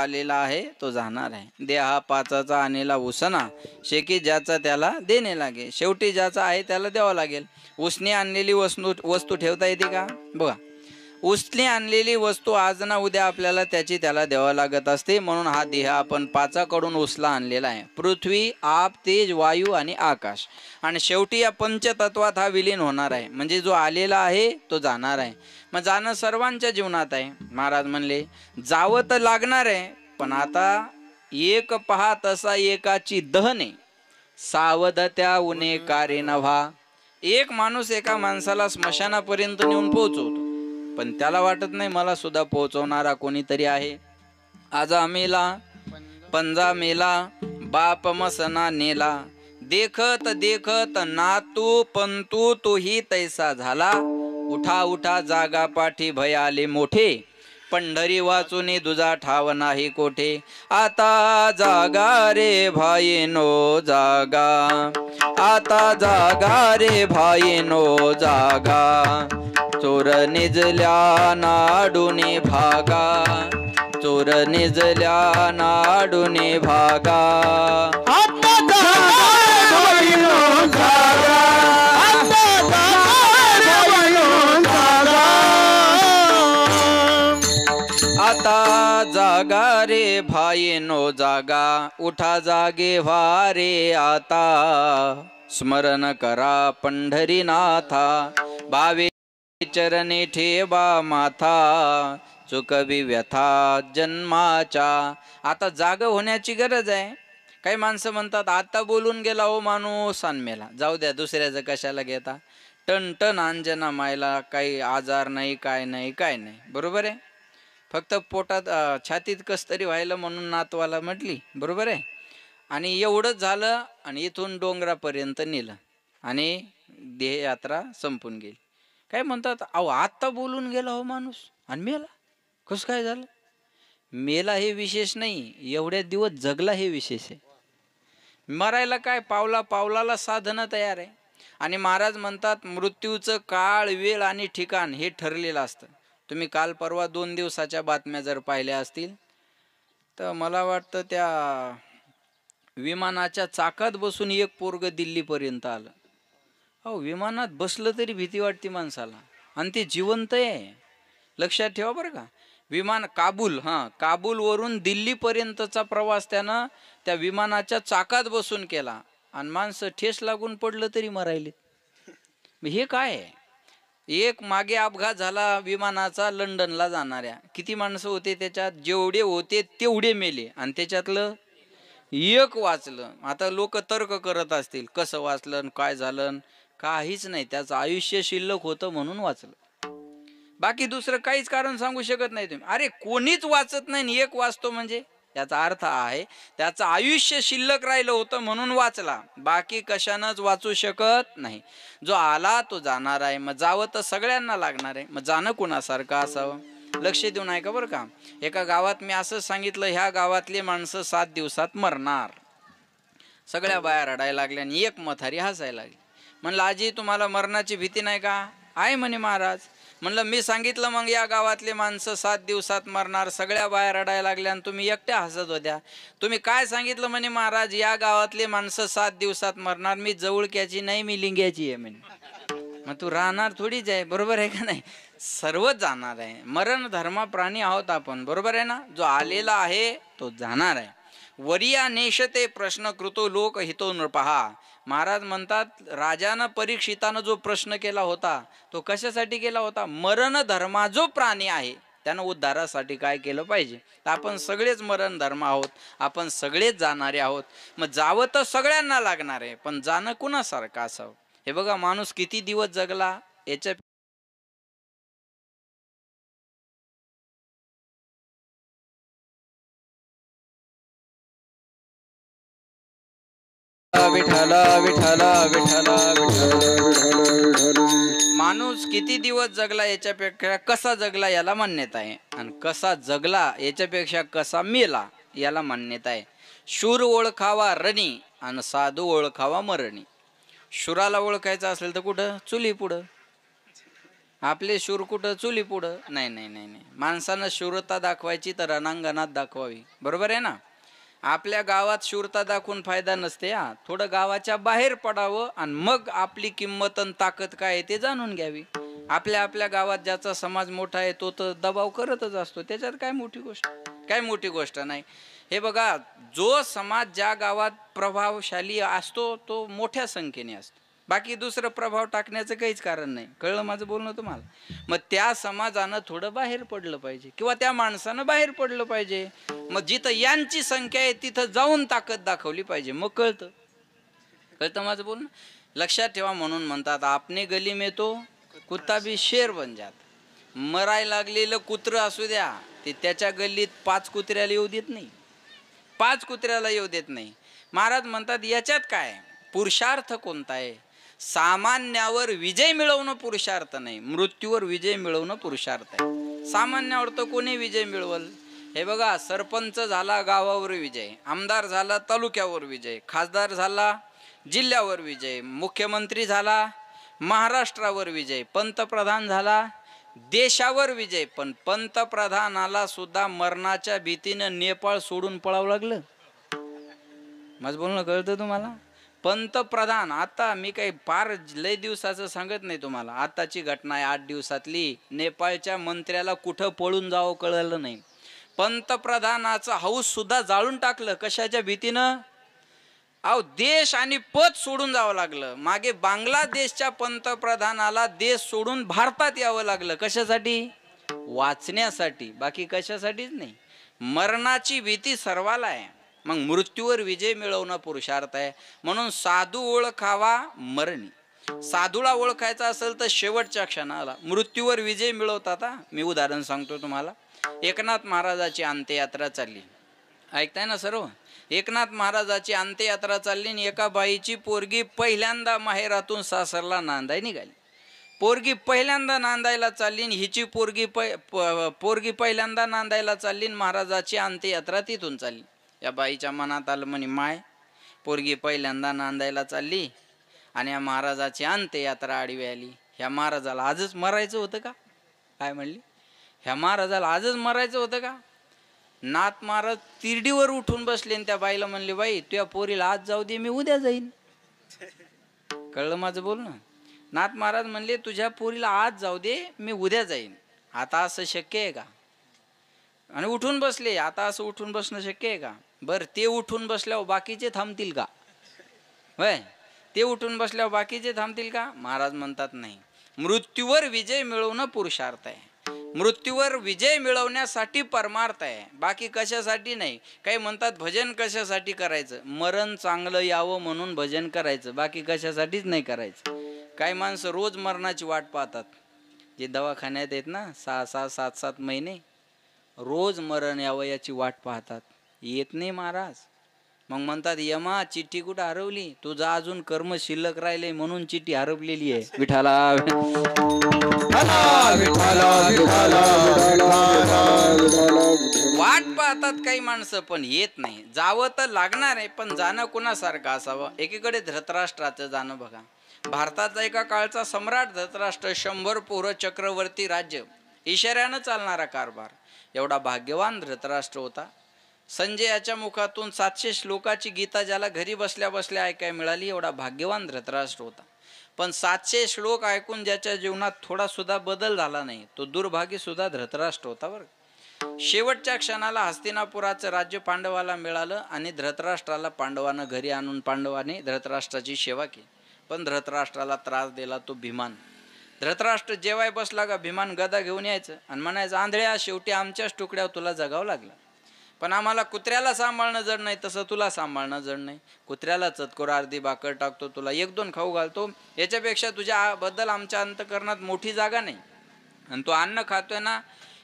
आलेला आहे तो जाणार आहे. देहा पाचाचा आणेला उसना, शेकी ज्याचा त्याला देणे लागे. शेवटी ज्याचा आहे त्याला द्यावं लागेल. उसने आणलेली वस्तू ठेवता येते का? बघा, उसने आणलेली वस्तू आज ना उद्या आपल्याला त्याला द्यावं लागत असते. म्हणून हा देह आपण पाचाकडून उसला आणलेला आहे. पृथ्वी, आप, तेज, वायू आणि आकाश. आणि शेवटी या पंचतत्वात हा विलीन होणार आहे. म्हणजे जो आलेला आहे तो जाणार आहे. मग जाणं सर्वांच्या जीवनात आहे. महाराज म्हणले जावं तर लागणार आहे, पण आता एक पहा तसा एकाची दहने, सावध त्या उने कारे नव्हा. एक माणूस एका माणसाला स्मशानापर्यंत नेऊन पोहोचवतो, पण त्याला वाटत नाही मला सुद्धा पोहोचवणारा कोणीतरी आहे. आजा मेला पंजा मेला, बाप मसना नेला. देखत देखत नातू पंतू तोही तैसा झाला. उठा उठा जागा पाठी भय आले मोठे, पंढरी वाचून दुजा ठाव नाही कोठे. आता जागा रे भाईनो जागा, आता जागा रे भाईनो जागा. चोर निजल्या नाडूने भागा, चोर निजल्या नाडूने भागा. आता जागा रे भाईनो जागा, उठा जागे व्हा रे आता. स्मरण करा पंढरीनाथा, भावे चरणी ठेवा माथा. चुकवी व्यथा जन्माच्या. आता जाग होण्याची गरज आहे. काही माणसं म्हणतात आता बोलून गेला हो माणूस आणि मेला, जाऊ द्या दुसऱ्याचं कशाला घेता. टन टन अंजना मायला, काही आजार नाही, काय नाही, काय नाही. बरोबर आहे. फक्त पोटात छातीत कस तरी व्हायला म्हणून नातवाला म्हटली. बरोबर आहे. आणि एवढंच झालं आणि इथून डोंगरापर्यंत नेलं आणि देहयात्रा संपून गेली. काय म्हणतात अहो आत्ता बोलून गेला हो माणूस आणि मेला, कसं काय झालं? मेला हे विशेष नाही, एवढ्या दिवस जगला हे विशेष आहे. मरायला काय पावला पावलाला साधनं तयार आहे. आणि महाराज म्हणतात मृत्यूचं काळ, वेळ आणि ठिकाण हे ठरलेलं असतं. तुम्ही काल परवा 2 दिवसाच्या बातम्या जर पाहिल्या असतील तर मला वाटतं त्या विमानाच्या चाकात बसून एक पोरग दिल्लीपर्यंत आलं. अहो विमानात बसलं तरी भीती वाटते माणसाला, आणि ते जिवंत आहे. लक्षात ठेवा बरं का. विमान काबूलवरून दिल्लीपर्यंतचा प्रवास त्यानं त्या विमानाच्या चाकात बसून केला, आणि माणसं ठेस लागून पडलं तरी मरायले. हे काय आहे? एक मागे अपघात झाला विमानाचा लंडनला जाणाऱ्या, किती माणसं होते त्याच्यात? जेवढे होते तेवढे मेले, आणि त्याच्यातलं एक वाचलं. आता लोक तर्क करत असतील कसं वाचलं, काय झालं. काहीच नाही, त्याचं आयुष्य शिल्लक होतं म्हणून वाचलं. बाकी दुसरं काहीच कारण सांगू शकत नाही तुम्ही. अरे कोणीच वाचत नाही, एक वाचतो म्हणजे याचा अर्थ आहे त्याचं आयुष्य शिल्लक राहिलं होतं म्हणून वाचला. बाकी कशानंच वाचू शकत नाही. जो आला तो जाणार आहे. मग जावं तर सगळ्यांना लागणार आहे. मग जाणं कुणासारखं असावं? लक्ष देऊन ऐका बरं का. एका गावात मी असं सांगितलं, ह्या गावातली माणसं 7 दिवसात मरणार. सगळ्या बाया रडायला लागल्या आणि एक म्हातारी हसायला लागली. म्हणलं आजी तुम्हाला मरणाची भीती नाही का? आहे म्हणे महाराज. म्हणलं मी सांगितलं मग या गावातले माणसं 7 दिवसात मरणार. सगळ्या बाया रडायला लागल्या आणि तुम्ही एकट्या हसत होत्या. तुम्ही काय सांगितलं म्हणे महाराज? या गावातले माणसं 7 दिवसात मरणार. मी जवळक्याची नाही, मी लिंग्याची आहे म्हणे. मग तू राहणार थोडीच आहे, बरोबर आहे का नाही? सर्वच जाणार आहे. मरण धर्म प्राणी आहोत आपण, बरोबर आहे ना? जो आलेला आहे तो जाणार आहे. वरिया नेशते प्रश्न कृतो लोक हितो नृपहा. महाराज म्हणतात राजानं परीक्षितानं जो प्रश्न केला होता तो कशासाठी केला होता? मरण धर्मा जो प्राणी आहे त्यानं उद्धारासाठी काय केलं पाहिजे. तर आपण सगळेच मरण धर्म आहोत, आपण सगळेच जाणारे आहोत. मग जावं तर सगळ्यांना लागणार आहे, पण जाणं कुणासारखं असावं? हे बघा, माणूस किती दिवस जगला याच्या विठ्ठला विठ्ठला विठ्ठला विठ्ठला. माणूस किती दिवस जगला याच्यापेक्षा कसा जगला याला मान्यता आहे, आणि कसा जगला याच्यापेक्षा कसा मेला याला मान्यता आहे. शूर ओळखावा रणी आणि साधू ओळखावा मरणी. शूराला ओळखायचं असेल तर कुठं? चुली पुढं. आपले शूर कुठं चुली पुढं? नाही नाही नाही नाही, माणसानं शूरता दाखवायची तर रणांगणात दाखवावी, बरोबर आहे ना. आपल्या गावात शूरता दाखवून फायदा नसते. थोडं गावाच्या बाहेर पडावं आणि मग आपली किंमत आणि ताकद काय आहे ते जाणून घ्यावी. आपल्या आपल्या गावात ज्याचा समाज मोठा आहे तो तर दबाव करतच असतो, त्याच्यात काय मोठी गोष्ट? काय मोठी गोष्ट नाही. हे बघा, जो समाज ज्या गावात प्रभावशाली असतो तो मोठ्या संख्येने असतो, बाकी दुसरं प्रभाव टाकण्याचं काहीच कारण नाही. कळलं माझं बोलणं तुम्हाला? मग त्या समाजानं थोडं बाहेर पडलं पाहिजे किंवा त्या माणसानं बाहेर पडलं पाहिजे. मग जिथं यांची संख्या आहे तिथं जाऊन ताकद दाखवली पाहिजे, मग कळतं. कळतं माझं बोलणं? लक्षात ठेवा. म्हणून म्हणतात आपने गली में तो कुत्ता भी शेर बन जात. मराय लागलेलं कुत्रं असू द्या, ते त्याच्या गल्लीत 5 कुत्र्याला येऊ देत नाही, 5 कुत्र्याला येऊ देत नाही. महाराज म्हणतात याच्यात काय पुरुषार्थ कोणता आहे? सामान्यावर विजय मिळवणं पुरुषार्थ नाही, मृत्यूवर विजय मिळवणं पुरुषार्थ आहे. सामान्यावर तर कोणी विजय मिळवल? हे बघा, सरपंच झाला गावावर विजय, आमदार झाला तालुक्यावर विजय, खासदार झाला जिल्ह्यावर विजय, मुख्यमंत्री झाला महाराष्ट्रावर विजय, पंतप्रधान झाला देशावर विजय. पण पंतप्रधानाला सुद्धा मरणाच्या भीतीनं नेपाळ सोडून पळावं लागलं. माझं बोलणं कळतं तुम्हाला? पंतप्रधान, आता मी काही फार लय दिवसाचं सांगत नाही तुम्हाला, आताची घटना आहे 8 दिवसातली. नेपाळच्या मंत्र्याला कुठं पळून जावं कळलं नाही. पंतप्रधानाचं हाऊस सुद्धा जाळून टाकलं. कशाच्या भीतीनं? अहो, देश आणि पद सोडून जावं लागलं. मागे बांगलादेशच्या पंतप्रधानाला देश सोडून भारतात यावं लागलं. कशासाठी? वाचण्यासाठी, बाकी कशासाठीच नाही. मरणाची भीती सर्वाला आहे. मग मृत्यूवर विजय मिळवणं पुरुषार्थ आहे. म्हणून साधू ओळखावा मरणी. साधूला ओळखायचा असेल तर शेवटच्या क्षणाला मृत्यूवर विजय मिळवतात. मी उदाहरण सांगतो तुम्हाला. एकनाथ महाराजाची अंत्ययात्रा चालली, ऐकताय ना सर्व? एकनाथ महाराजाची अंत्ययात्रा चालली आणि एका बाईची पोरगी पहिल्यांदा माहेरातून सासरला नांदाय निघाली. पोरगी पहिल्यांदा नांदायला चालली आणि हिची पोरगी पहिल्यांदा नांदायला चालली आणि महाराजाची अंत्ययात्रा तिथून चालली. या बाईच्या मनात आलं, म्हणे माय, पोरगी पहिल्यांदा नांदायला चालली आणि या महाराजाची अंत्ययात्रा आडवी आली. ह्या महाराजाला आजच मरायचं होतं का? काय म्हणली? ह्या महाराजाला आजच मरायचं होतं का? नाथ महाराज तिरडीवर उठून बसले आणि त्या बाईला म्हणले, बाई तुझ्या पोरीला आज जाऊ दे, मी उद्या जाईन. कळलं माझं बोलणं? नाथ महाराज म्हणले तुझ्या पोरीला आज जाऊ दे, मी उद्या जाईन. आता असं शक्य आहे का? आणि उठून बसले. आता असं उठून बसणं शक्य आहे का? बरं, ते उठून बसल्यावर बाकीचे थांबतील का? होय, ते उठून बसल्यावर बाकीचे थांबतील का? महाराज म्हणतात नाही, मृत्यूवर विजय मिळवणं पुरुषार्थ आहे. मृत्यूवर विजय मिळवण्यासाठी परमार्थ आहे, बाकी कशासाठी नाही. काही म्हणतात भजन कशासाठी करायचं? मरण चांगलं यावं म्हणून भजन करायचं, बाकी कशासाठीच नाही करायचं. काही माणसं रोज मरणाची वाट पाहतात, जे दवाखान्यात आहेत ना 6-6, 7-7 महिने रोज मरण यावं याची वाट पाहतात. येत नाही महाराज. मग म्हणतात यमा चिठ्ठी कुठं हरवली? तुझं अजून कर्म शिल्लक राहिले म्हणून चिठ्ठी हरवलेली आहे. विठाला वाट पाहतात काही माणसं, पण येत नाही. जावं तर लागणार आहे, पण जाणं कुणासारखं असावं? एकीकडे धृतराष्ट्राचं जाणं बघा. भारताचा एका काळचा सम्राट धृतराष्ट्र, 100 पोरं, चक्रवर्ती राज्य, इशाऱ्यानं चालणारा कारभार. एवढा भाग्यवान धृतराष्ट्र होता. संजयाच्या मुखातून 700 श्लोकाची गीता ज्याला घरी बसल्या बसल्या ऐकायला मिळाली, एवढा भाग्यवान धृतराष्ट्र होता. पण 700 श्लोक ऐकून ज्याच्या जीवनात थोडा सुद्धा बदल झाला नाही, तो दुर्भागी सुद्धा धृतराष्ट्र होता बरं. शेवटच्या क्षणाला हस्तिनापुराचं राज्य पांडवाला मिळालं आणि धृतराष्ट्राला पांडवानं घरी आणून पांडवाने धृतराष्ट्राची सेवा केली. पण धृतराष्ट्राला त्रास दिला तो भीमान. धृतराष्ट्र जेवाय बसला का भीमान गदा घेऊन यायचं आणि म्हणायचं, आंधळ्या शेवटी आमच्याच तुकड्यावर तुला जगावं लागलं. पण आम्हाला कुत्र्याला सांभाळणं जड नाही तसं तुला सांभाळणं जड नाही. कुत्र्याला चतकोर अर्धी भाकर टाकतो, तुला 1-2 खाऊ घालतो, याच्यापेक्षा तुझ्याबद्दल आमच्या अंतकरणात मोठी जागा नाही. आणि तो अन्न खातोय ना,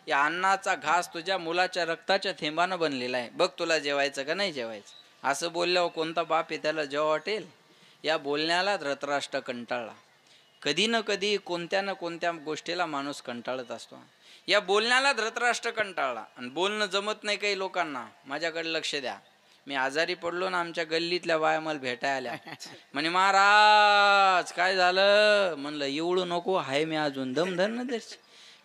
या अन्नाचा घास तुझ्या मुलाच्या रक्ताच्या थेंबानं बनलेला आहे. बघ तुला जेवायचं का नाही जेवायचं? असं बोलल्यावर कोणता बाप आहे त्याला जेव्हा वाटेल? या बोलण्याला धृतराष्ट्र कंटाळला. कधी ना कधी कोणत्या ना कोणत्या गोष्टीला माणूस कंटाळत असतो. या बोलण्याला धृतराष्ट्र कंटाळला आणि बोलणं जमत नाही काही लोकांना. माझ्याकडे लक्ष द्या. मी आजारी पडलो ना, आमच्या गल्लीतल्या बाया मला भेटायला आल्या. म्हणे महाराज काय झालं? म्हणलं एवढू नको, आहे मी अजून दमधर ना त्याची.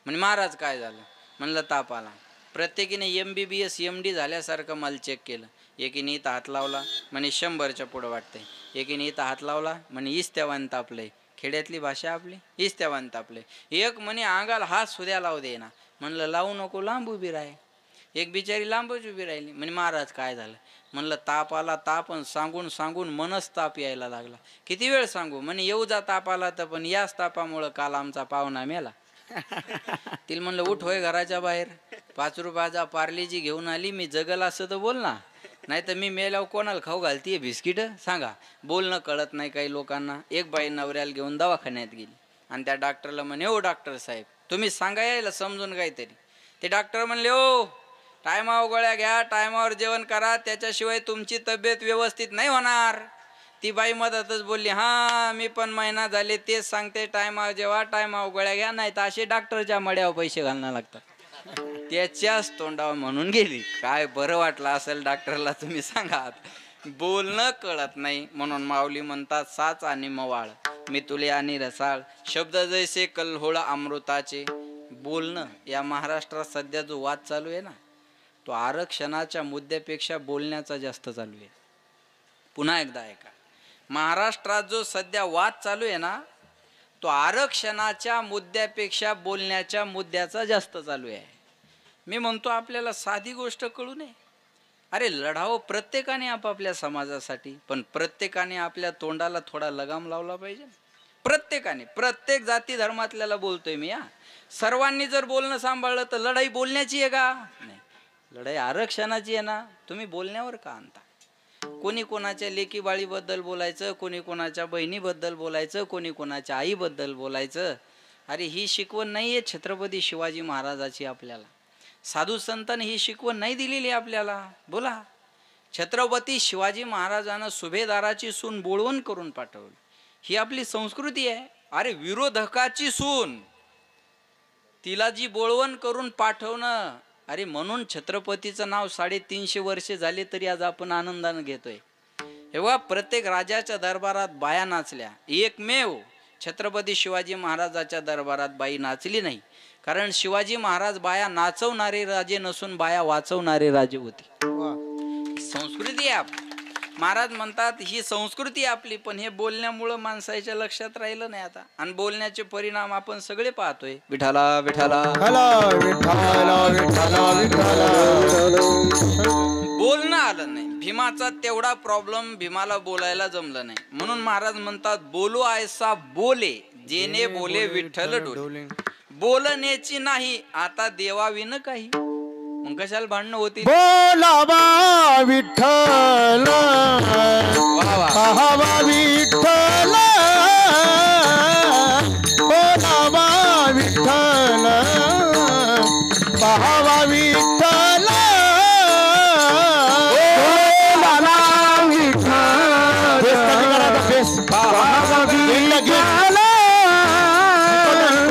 म्हणे महाराज काय झालं? म्हणलं ताप आला. प्रत्येकीने MBBS MD झाल्यासारखं मला चेक केलं. एकीने इथं हात लावला, म्हणे 100च्या पुढं वाटतंय. एकीने इथं हात लावला, म्हणे इस्त्यावान तापलंय. खेड्यातली भाषा आपली, इस्त्यावान तापलंय. एक म्हणे अंगाला हात सुद्या लावू दे ना. म्हणलं लावू नको, लांब उभी राह. एक बिचारी लांबच उभी राहिली. म्हणे महाराज काय झालं? म्हणलं ताप आला. ताप सांगून सांगून मनच ताप यायला लागला. किती वेळ सांगू? म्हणे येऊ जा ताप आला तर, पण याच तापामुळं काल आमचा पाहुणा मेला. तिला म्हणलं उठ होय घराच्या बाहेर, 5 रुपयाचा पार्लेजी घेऊन आली. मी जगल असं तर बोल ना, नाही तर मी मेल्यावर कोणाला खाऊ घालतीये बिस्किट? सांगा. बोलणं कळत नाही काही लोकांना. एक बाई नवऱ्याला घेऊन दवाखान्यात गेली आणि त्या डॉक्टरला म्हणे ओ डॉक्टर साहेब तुम्ही सांगा यायला समजून काहीतरी. ते डॉक्टर म्हणले ओ टायमावर गोळ्या घ्या, टायमावर जेवण करा, त्याच्याशिवाय तुमची तब्येत व्यवस्थित नाही होणार. ती बाई मधातच बोलली हा मी पण महिना झाले तेच सांगते, टायमावर जेवा, टायमावर गोळ्या घ्या, नाही तर असे डॉक्टरच्या मड्यावर पैसे घालणं लागतात. त्याच्याच तोंडावर म्हणून गेली. काय बरं वाटलं असेल डॉक्टरला तुम्ही सांगा. बोलणं कळत नाही म्हणून माऊली म्हणतात साच आणि मवाळ मितुले आणि रसाळ शब्द जैसे कल्होळ अमृताचे. बोलणं या महाराष्ट्रात सध्या जो वाद चालू आहे ना, तो आरक्षणाच्या मुद्द्यापेक्षा बोलण्याचा जास्त चालू आहे. पुन्हा एकदा ऐका, महाराष्ट्रात जो सध्या वाद चालू आहे ना, तो आरक्षणाच्या मुद्द्यापेक्षा बोलण्याच्या मुद्द्याचा जास्त चालू आहे. मी म्हणतो आपल्याला साधी गोष्ट कळू नये. अरे लढावं प्रत्येकाने आपापल्या समाजासाठी, पण प्रत्येकाने आपल्या तोंडाला थोडा लगाम लावला पाहिजे. प्रत्येकाने, प्रत्येक जाती धर्मातल्याला बोलतोय मी. सर्वांनी जर बोलणं सांभाळलं तर लढाई बोलण्याची आहे का? नाही, लढाई आरक्षणाची आहे ना. तुम्ही बोलण्यावर का आणता? कोणी कोणाच्या लेकी बाळीबद्दल बोलायचं, कोणी कोणाच्या बहिणीबद्दल बोलायचं, कोणी कोणाच्या आईबद्दल बोलायचं. अरे ही शिकवण नाही आहे छत्रपती शिवाजी महाराजाची. आपल्याला साधू संतांनी ही शिकवण नाही दिलेली आपल्याला. बोला, छत्रपती शिवाजी महाराजांना सुभेदाराची सून बोळवण करून पाठवली, ही आपली संस्कृती आहे. अरे विरोधकाची सून तिला जी बोळवण करून पाठवणं, अरे म्हणून छत्रपतीचं नाव 350 वर्षे झाले तरी आज आपण आनंदाने घेतोय. तेव्हा प्रत्येक राजाच्या दरबारात बाया नाचल्या, एकमेव छत्रपती शिवाजी महाराजाच्या दरबारात बाई नाचली नाही. कारण शिवाजी महाराज बाया नाचवणारे राजे नसून बाया वाचवणारे राजे होते. संस्कृती आहे. महाराज म्हणतात ही संस्कृती आपली, पण हे बोलण्यामुळं माणसाच्या लक्षात राहिलं नाही आता. आणि बोलण्याचे परिणाम आपण सगळे पाहतोय. विठाला विठाला बोलणं आलं नाही. भीमाचा तेवढा प्रॉब्लेम, भीमाला बोलायला जमलं नाही. म्हणून महाराज म्हणतात बोलो ऐसा बोले जेने बोले विठ्ठल डोले. बोलण्याची नाही आता देवाविन काही. मग कशाला भांडणं होती? बोलावा विठ्ठल पाहावा विठ्ठल, बोलावा विठ्ठल पाहावा विठ्ठल, बोलावा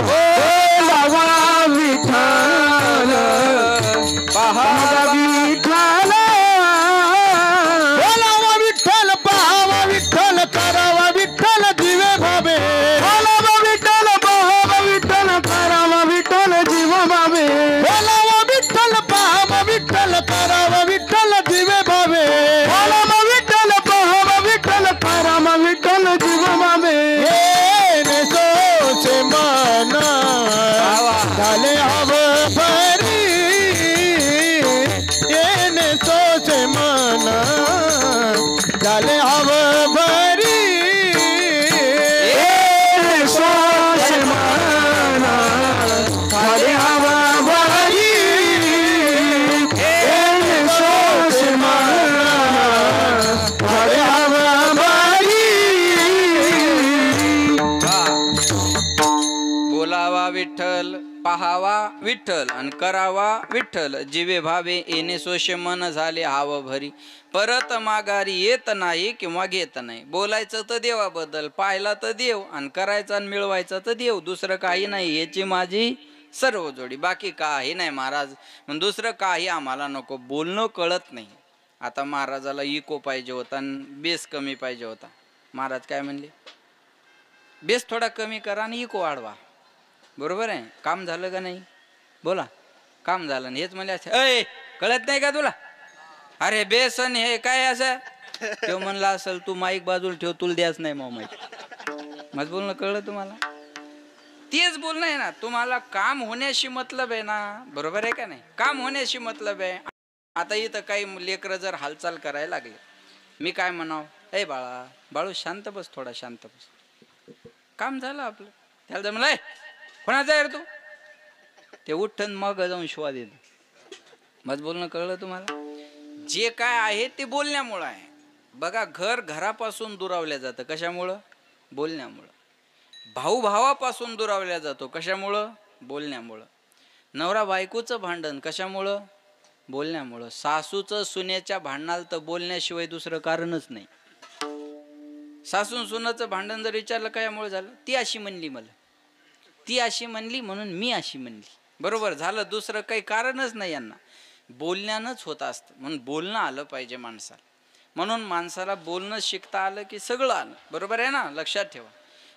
विठ्ठल पाहावा विठ्ठल, पाहावा विठ्ठल आणि करावा विठ्ठल, जीवे भावे येणे सोशे मन झाले हाव भरी, परत माघारी येत नाही किंवा घेत नाही. बोलायचं तर देवाबद्दल, पाहिला तर देव, आणि करायचं आणि मिळवायचं तर देव, दुसरं काही नाही. याची माझी सर्व जोडी, बाकी काही नाही महाराज. मग दुसरं काही आम्हाला नको. बोलणं कळत नाही. आता महाराजाला इको पाहिजे होता आणि बेस कमी पाहिजे होता. महाराज काय म्हणले, बेस थोडा कमी करा आणि इको वाढवा. बरोबर आहे, काम झालं का नाही बोला, काम झालं नाही. हेच म्हणले अय कळत नाही का तुला, अरे बेस आणि हे काय असं. तो म्हणला असेल तू माईक बाजूला ठेव, तुला द्याच नाही मग माईक. माझं बोलणं कळलं तुम्हाला, तेच बोलणं आहे ना. तुम्हाला काम होण्याशी मतलब आहे ना, बरोबर आहे का नाही, काम होण्याशी मतलब आहे. आता इथं काही लेकरं जर हालचाल करायला लागले, मी काय म्हणाव, ए बाळा बाळू शांत बस, थोडा शांत बस, काम झालं आपलं. त्याला जर म्हणलं कोणाचा आहे रे तू, ते उठ्ठन मग जाऊन शिवा देत. माझं बोलणं कळलं तुम्हाला. जे काय आहे ते बोलण्यामुळं आहे. बघा, घर घरापासून दुरावल्या जातं, कशामुळं, बोलण्यामुळं. भाऊ भावापासून दुरावल्या जातो, कशामुळं, बोलण्यामुळं. नवरा बायकोचं भांडण कशामुळं, बोलण्यामुळं. सासूचं सुनेच्या भांडणाला तर बोलण्याशिवाय दुसरं कारणच नाही. सासून सुनाचं भांडण जर विचारलं कशामुळे झालं, ती अशी म्हणली मला, ती अशी म्हणली म्हणून मी अशी म्हणली, बरोबर झालं, दुसरं काही कारणच नाही. यांना बोलण्यानंच होत असतं. म्हणून बोलणं आलं पाहिजे माणसाला. म्हणून माणसाला बोलणं शिकता आलं की सगळं आलं, बरोबर आहे ना, लक्षात ठेवा.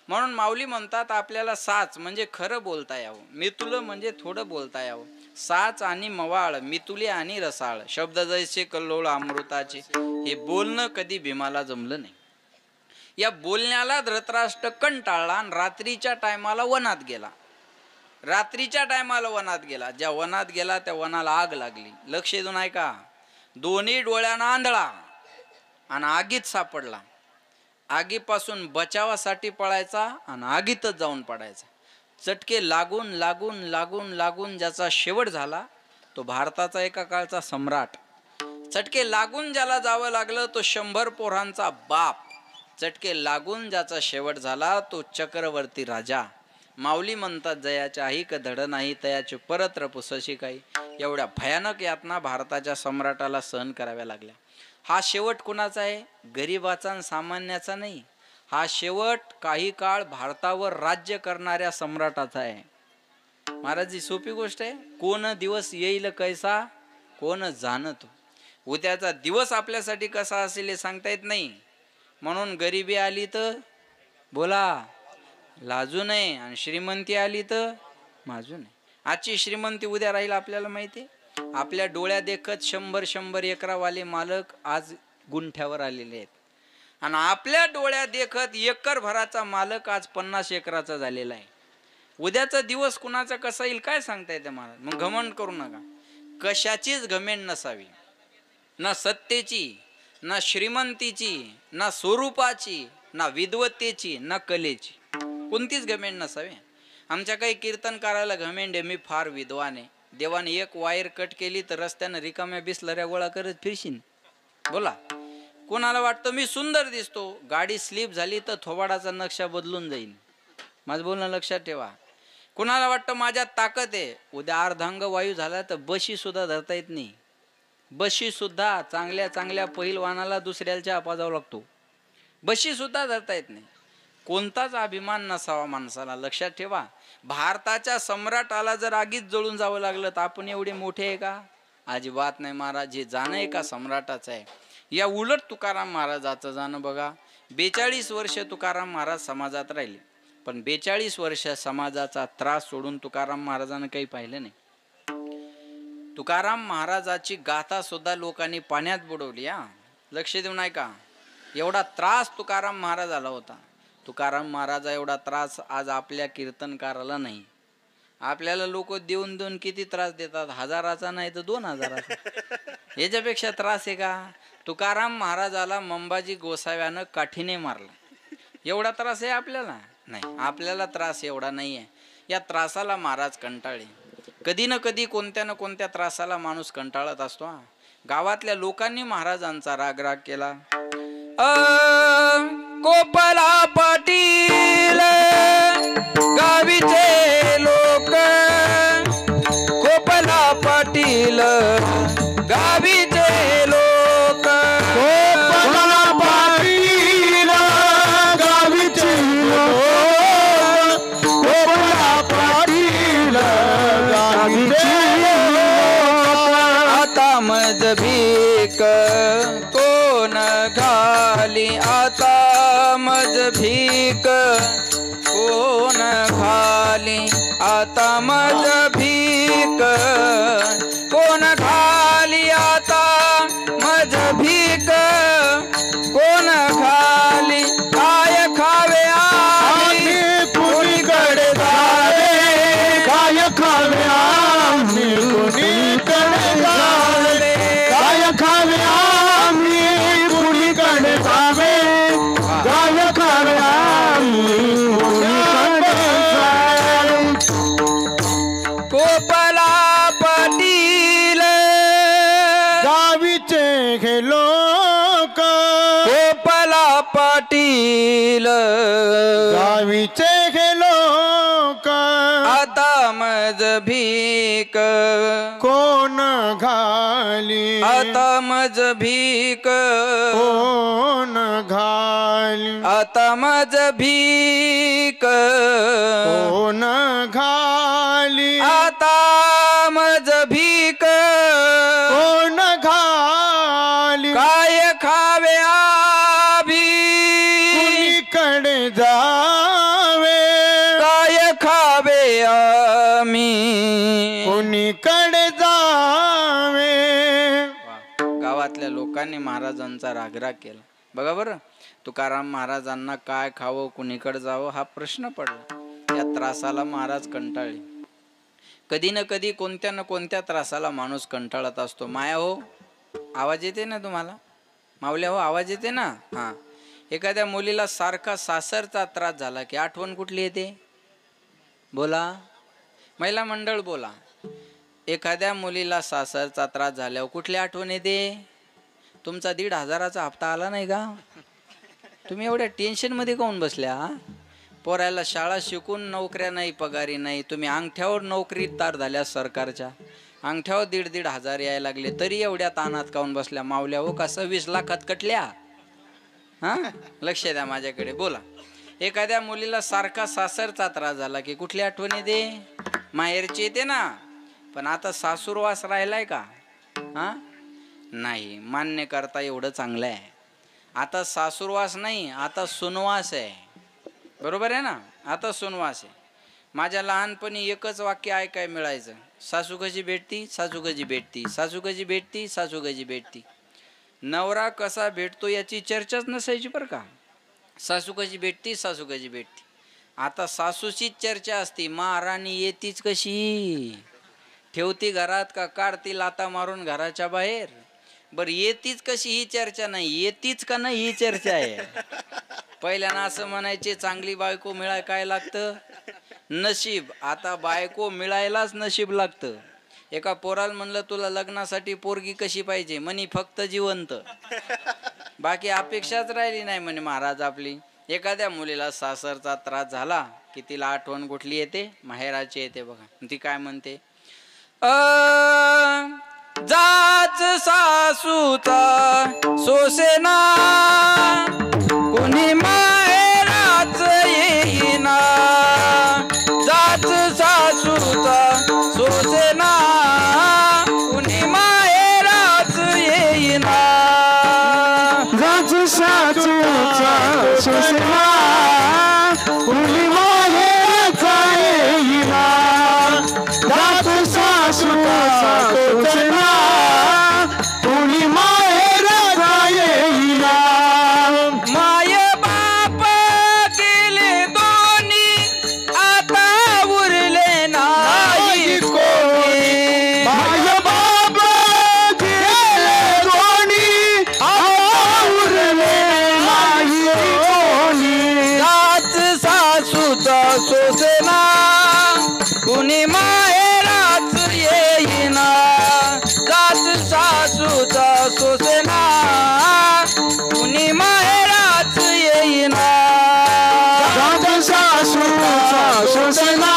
म्हणून माऊली म्हणतात आपल्याला साच म्हणजे खरं बोलता यावं, मितुलं म्हणजे थोडं बोलता यावं. साच आणि मवाळ, मितुले आणि रसाळ, शब्द जैसे कल्लोळ अमृताचे. हे बोलणं कधी भीमाला जमलं नाही. या बोलण्याला धृतराष्ट्र कंटाळला आणि रात्रीच्या टायमाला वनात गेला. रात्रीच्या टायमाला वनात गेला. ज्या वनात गेला त्या वनाला आग लागली. लक्ष देऊन ऐका, दोन्ही डोळ्यांना आंधळा आणि आगीत सापडला. आगीपासून बचावासाठी पळायचा आणि आगीतच जाऊन पडायचा. चटके लागून लागून लागून लागून ज्याचा शेवट झाला तो भारताचा एका काळचा सम्राट. चटके लागून ज्याला जावं लागलं तो 100 पोरांचा बाप. चटके लागून ज्याचा शेवट झाला तो चक्रवर्ती राजा. माऊली म्हणतात जयाच्या ही क धड नाही तयाचे परत रपुसशी काही. एवढ्या भयानक यातना भारताच्या सम्राटाला सहन कराव्या लागल्या. हा शेवट कुणाचा आहे, गरीबाचा आणि सामान्याचा नाही. हा शेवट काही काळ भारतावर राज्य करणाऱ्या सम्राटाचा आहे. महाराज, सोपी गोष्ट आहे. कोण दिवस येईल कैसा कोण जाणतो. उद्याचा दिवस आपल्यासाठी कसा असेल हे सांगता येत नाही. म्हणून गरिबी आली तर बोला लाजू नये आणि श्रीमंती आली तर माजू नये. आजची श्रीमंती उद्या राहील आपल्याला माहिती आहे. आपल्या डोळ्या देखत 100 एकरावाले मालक आज गुंठ्यावर आलेले आहेत आणि आपल्या डोळ्या देखत एकर भराचा मालक आज 50 एकराचा झालेला आहे. उद्याचा दिवस कुणाचा कसा येईल काय सांगता येते महाराज. मग घमंड करू नका. कशाचीच घमेंड नसावी, ना सत्तेची, ना श्रीमंतीची, ना स्वरूपाची, ना विद्वत्तेची, ना कलेची. कोणतीच घमेंड नसावी. आमच्या काही कीर्तनकाराला घमेंड आहे, मी फार विद्वान आहे. देवाने एक वायर कट केली तर रस्त्यानं रिकाम्या बिसलऱ्या गोळा करत फिरशीन. बोला, कोणाला वाटतं मी सुंदर दिसतो, गाडी स्लिप झाली तर थोबाडाचा नक्षा बदलून जाईल. माझं बोलणं लक्षात ठेवा. कोणाला वाटतं माझ्यात ताकद आहे, उद्या अर्धांग वायू झाला तर बशी सुद्धा धरता येत नाही. बशी सुद्धा चांगल्या चांगल्या पहिलवानाला दुसऱ्याच्या आपाजावं लागतो. बशी सुद्धा धरता येत नाही. कोणताच अभिमान नसावा माणसाला. लक्षात ठेवा. भारताच्या सम्राटाला जर आगीत जळून जावं लागलं तर आपण एवढे मोठे आहे का? अजिबात नाही महाराज. हे जाणं एका सम्राटाचं आहे. या उलट तुकाराम महाराजाचं जाणं बघा. 42 वर्ष तुकाराम महाराज समाजात राहिले, पण 42 वर्ष समाजाचा त्रास सोडून तुकाराम महाराजांना काही पाहिलं नाही. तुकाराम महाराजाची गाथा सुद्धा लोकांनी पाण्यात बुडवली. लक्ष देऊन ऐका. एवढा त्रास तुकाराम महाराज आला होता. तुकाराम महाराजा एवढा त्रास आज आपल्या कीर्तनकाराला नाही. आपल्याला लोक देऊन देऊन किती त्रास देतात, 1000चा नाही तर 2000चा. याच्यापेक्षा त्रास आहे का? तुकाराम महाराजाला मंबाजी गोसाव्यानं काठीने मारला. एवढा त्रास आहे आपल्याला नाही. आपल्याला त्रास एवढा नाही आहे. या त्रासाला महाराज कंटाळले. कधी ना कधी कोणत्या ना कोणत्या त्रासाला माणूस कंटाळत असतो. गावातल्या लोकांनी महाराजांचा राग केला. गोपाला पाटील गावीचे लोक, गोपाला पाटील गावीचे लोक, गोपाला पाटील गावीचे लोक, गोपाला पाटील गावीचे लोक. आता मज भीक कोण घाली आता मज भीक कोण घाली आता मज भीक कोण घाली आता मज भीक कोण घाली काय खावे आम्ही कुणीकडे जावे काय खावे आम्ही कुणीकडे जावे काय खावे आम्ही कुणीकडे जावे काय खावे आम्ही कुणीकडे जावे कोपला पाटील गावीचे हे लोक कोपला पाटील गावीचे हे लोक आता मज भीक कोण घाली आता मज भीक कोण घाली आता मज भीक कोण घाली आता मज भीक कोण घाली काय खावे आभी कुणीकडे जावे काय खावे आम्ही कुणीकडे जावे गावातल्या लोकांनी महाराजांचा रागराग केला. बघा बरं, तुकाराम महाराजांना काय खावं कुणीकडे जावं हा प्रश्न पडला. या त्रासाला महाराज कंटाळले. कधी ना कधी कोणत्या ना कोणत्या त्रासाला माणूस कंटाळत असतो. माया हो, आवाज येते ना तुम्हाला? मावल्या हो, आवाज येते ना? हां, एखाद्या मुलीला सारखा सासरचा त्रास झाला की आठवण कुठली येते? बोला महिला मंडळ, बोला. एखाद्या मुलीला सासरचा त्रास झाल्यावर कुठली आठवण येते? तुमचा 1,500चा हप्ता आला नाही का? तुम्ही एवढ्या टेन्शनमध्ये काऊन बसल्या? पोरायला शाळा शिकून नोकऱ्या नाही, पगारी नाही, तुम्ही अंगठ्यावर नोकरी तार झाल्या सरकारच्या, अंगठ्यावर 1,500 यायला लागले तरी एवढ्या ताणात काऊन बसल्या? मावल्या हो का 26 लाखात कटल्या? हां, लक्ष द्या माझ्याकडे, बोला. एखाद्या मुलीला सारखा सासरचा त्रास झाला की कुठली आठवण येते? माहेरची येते ना. पण आता सासूरवास राहिलाय का? हां, नाही. मान्य करता एवढं चांगलं आहे. आता सासूरवास नाही, आता सुनवास आहे. बरोबर आहे ना? आता सुनवास आहे. माझ्या लहानपणी एकच वाक्य ऐकाय मिळायचं, सासू कशी भेटती, सासू कशी भेटती, सासू कशी भेटती, सासू कशी भेटती. नवरा कसा भेटतो याची चर्चाच नसायची बरं का. सासू कशी भेटती, सासू कशी भेटती. आता सासूचीच चर्चा असती. महाराणी येतीच कशी, ठेवती घरात का काढती लाता मारून घराच्या बाहेर? बरं, येतीच कशी ही चर्चा नाही, येतीच का नाही ही चर्चा आहे. पहिल्यानं असं म्हणायचे, चांगली बायको मिळाय काय लागतं? नशीब. आता बायको मिळायलाच नशीब लागतं. एका पोराला म्हणलं तुला लग्नासाठी पोरगी कशी पाहिजे, म्हणे फक्त जिवंत, बाकी अपेक्षाच राहिली नाही म्हणे महाराज आपली. एखाद्या मुलीला सासरचा त्रास झाला की तिला आठवण कुठली येते? माहेराची येते. बघा ती काय म्हणते, जाच सासूचा सोसेना कुणी माहेराच येईना, जाच सासूचा सोसेना कुणी माहेराच येईना, जाच सासूचा सोसेना कुणी माहेराचा येईना, जाच सासूचा सोसेना कुणी माहेराचा येईना. माय बाप गेले दोन्ही आता उरले नाही कोणी, माय बाप गेले दोन्ही आता उरले नाही कोणी, जाच सासूचा सोसेना कुणी माहेराच येईना, जाच सासूचा सोसेना कुणी माहेराच येईना, जाच सासूचा सोसेना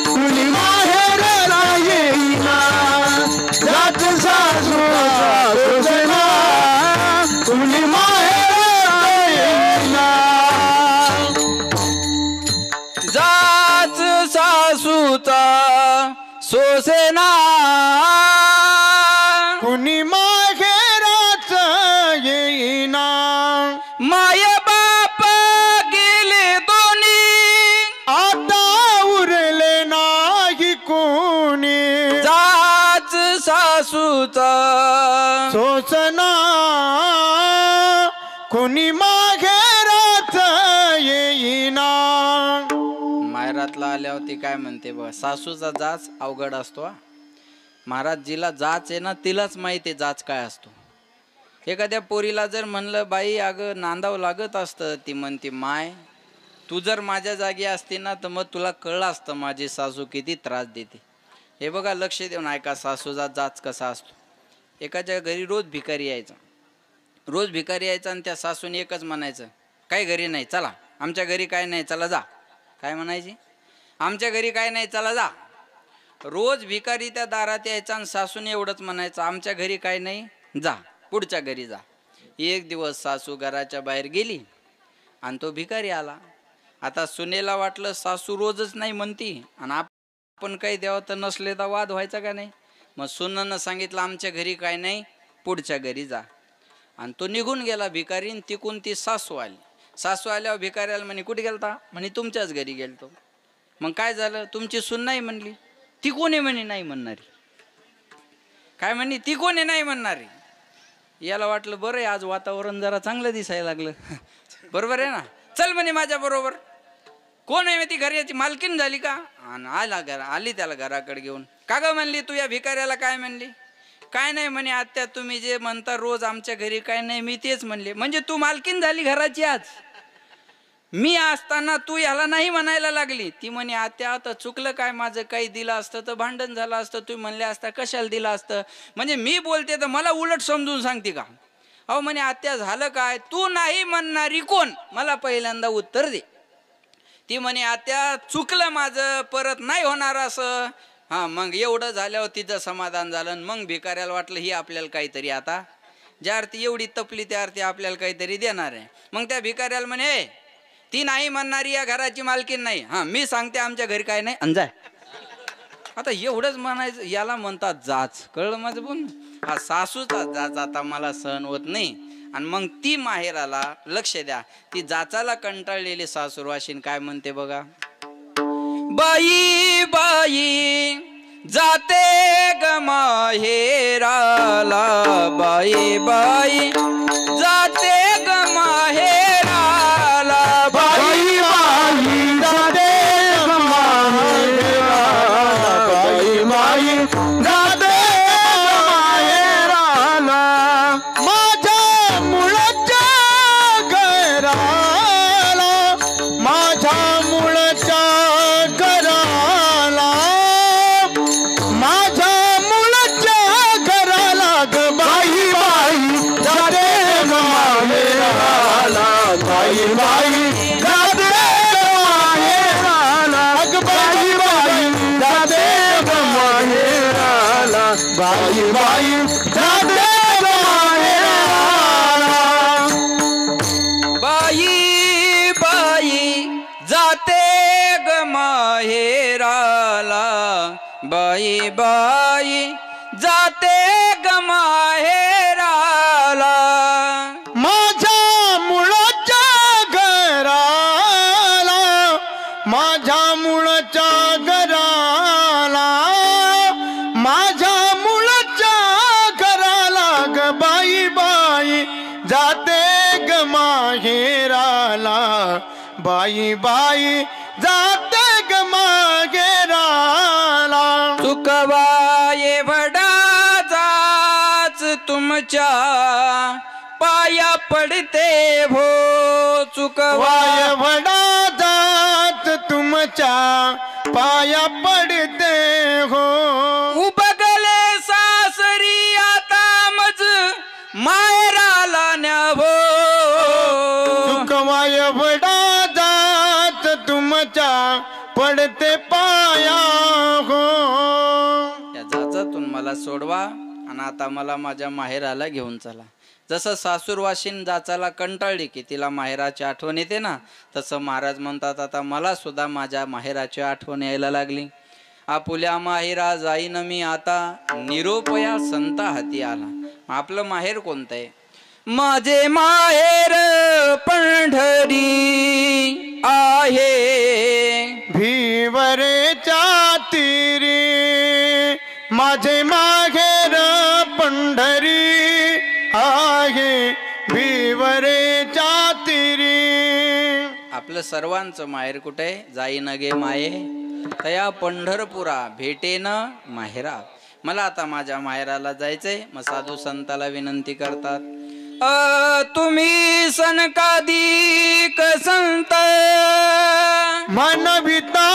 कुणी माहेराला येईना, जाच सासूचा सोसेना कुणी माहेराला येईना. जाच सासूचा सोसेना कुणी माहेराच येईना माय बाप गेले दोन्ही आता उरले नाही कोणी जाच सासूचा सोसना कुणी माघेरात येईना माहेरातला आल्यावरती काय म्हणते बघा, सासूचा जाच अवघड असतो हा. महाराज जिला जाच आहे ना तिलाच माहिती आहे जाच काय असतो. एखाद्या पोरीला जर म्हणलं बाई अगं नांदावं लागत असतं, ती म्हणते माय तू जर माझ्या जागी असती ना तर मग तुला कळलं असतं माझी सासू किती त्रास देते. हे बघा लक्ष देऊन ऐका सासूचा जाच कसा असतो. एकाच्या घरी रोज भिकारी यायचा, रोज भिकारी यायचा आणि त्या सासूने एकच म्हणायचं, काय घरी नाही चला, आमच्या घरी काय नाही चला जा. काय म्हणायची, आमच्या घरी काय नाही चला जा. रोज भिकारी त्या दारात यायचा आणि सासूने एवढंच म्हणायचं, आमच्या घरी काय नाही जा, पुढच्या घरी जा. एक दिवस सासू घराच्या बाहेर गेली आणि तो भिकारी आला. आता सुनेला वाटलं सासू रोजच नाही म्हणती आणि आपण काही द्यावं तर नसले तर वाद व्हायचा का नाही. मग सुनेनं सांगितलं आमच्या घरी काय नाही, पुढच्या घरी जा. आणि तो निघून गेला भिकारी. तिकून ती सासू आली. सासू आल्यावर भिकाऱ्याला म्हणे कुठे गेलता, म्हणे तुमच्याच घरी गेलतो. मग काय झालं, तुमची सून नाही म्हणली. ती कोणी म्हणे नाही म्हणणारी, काय म्हणे ती कोणी नाही म्हणणारी. याला वाटलं बरं आहे आज वातावरण जरा चांगलं दिसायला लागलं, बरोबर आहे ना, चल म्हणे माझ्या बरोबर. कोण आहे ती घराची मालकीन झाली का. आणि आली त्याला घराकडे घेऊन. का ग म्हणली तू या भिकाऱ्याला काय म्हणली. काय नाही म्हणे आत्या तुम्ही जे म्हणता रोज आमच्या घरी काय नाही मी तेच म्हणले. म्हणजे तू मालकीन झाली घराची आज, मी असताना तू याला नाही म्हणायला लागली. ती म्हणे आत्या आता चुकलं काय माझं, काही दिलं असतं तर भांडण झालं असतं, तू म्हणले असता कशाला दिलं असतं. म्हणजे मी बोलते तर मला उलट समजून सांगते का. अहो म्हणे आत्या झालं काय, तू नाही म्हणणारी कोण, मला पहिल्यांदा उत्तर दे. ती म्हणे आत्या चुकलं माझं, परत नाही होणार असं. हां मग एवढं झाल्यावर तिचं समाधान झालं. मग भिकाऱ्याला वाटलं ही आपल्याला काहीतरी आता ज्या अर्थी एवढी तपली त्या अर्थी आपल्याला काहीतरी देणार आहे. मग त्या भिकाऱ्याला म्हणे ती नाही म्हणणारी या घराची मालकीन नाही, हां मी सांगते आमच्या घरी काय नाही अंजाय. आता एवढंच म्हणायचं, याला म्हणतात जाच. कळलं माझं बोल. हा सासूचा जाच आता मला सहन होत नाही. आणि मग ती माहेराला लक्ष द्या, ती जाचाला कंटाळलेली सासूरवाशीन काय म्हणते बघा. बाई बाई जाते ग माहेराला, बाई बाई जाते ग माहेराला, बाई बाई जाते ग माहेराला, बाई बाई जाते ग माहेराला, माझ्या मुळच्या घराला, माझ्या मुळच्या घराला, माझ्या मुळच्या घराला ग बाई बाई जाते ग माहेराला, बाई बाई जाते ग माहेराला, ग बाई बाई जाते ग माहेराला, बाई बाई जाते ग माहेराला. बाई बाई जाते ग माहेराला, बाई बाई जाते ग माहेराला, माझ्या मुळच्या घराला, माझ्या मुळच्या घराला, माझ्या मुळच्या घराला ग बाई बाई जाते ग माहेराला, बाई बाई जाते ग माहेराला. चुकवाये वडाचाच तुमच्या पाया पडते भो, चुकवाय वाय वडा जात तुमच्या पाया पडते हो. उबगले सासरी आता मज माहेराला न्यावो, चुकवाय वडा जात तुमच्या पडते पाया हो. या जाचातून मला सोडवा आणि आता मला माझ्या माहेराला घेऊन चला. जसं सासूरवाशीन जाचाला कंटाळली की तिला माहेराची आठवण येते ना, तसं महाराज म्हणतात आता मला सुद्धा माझ्या माहेराची आठवण यायला लागली. आपुल्या माहेरा जाईन मी आता, निरोपया संता हाती आला. आपलं माहेर कोणतं आहे? माझे माहेर पंढरी आहे, भिवरेच्या तीरी माझे माहेर पंढरी आहे, भिवरेच्या तीरी. आपलं सर्वांचं माहेर कुठे? जाईन गे माये तया पंढरपुरा, भेटेन माहेरा. मला आता माझ्या माहेराला जायचंय. मग साधू संताला विनंती करतात, तुम्ही सनकादिक संत मनविता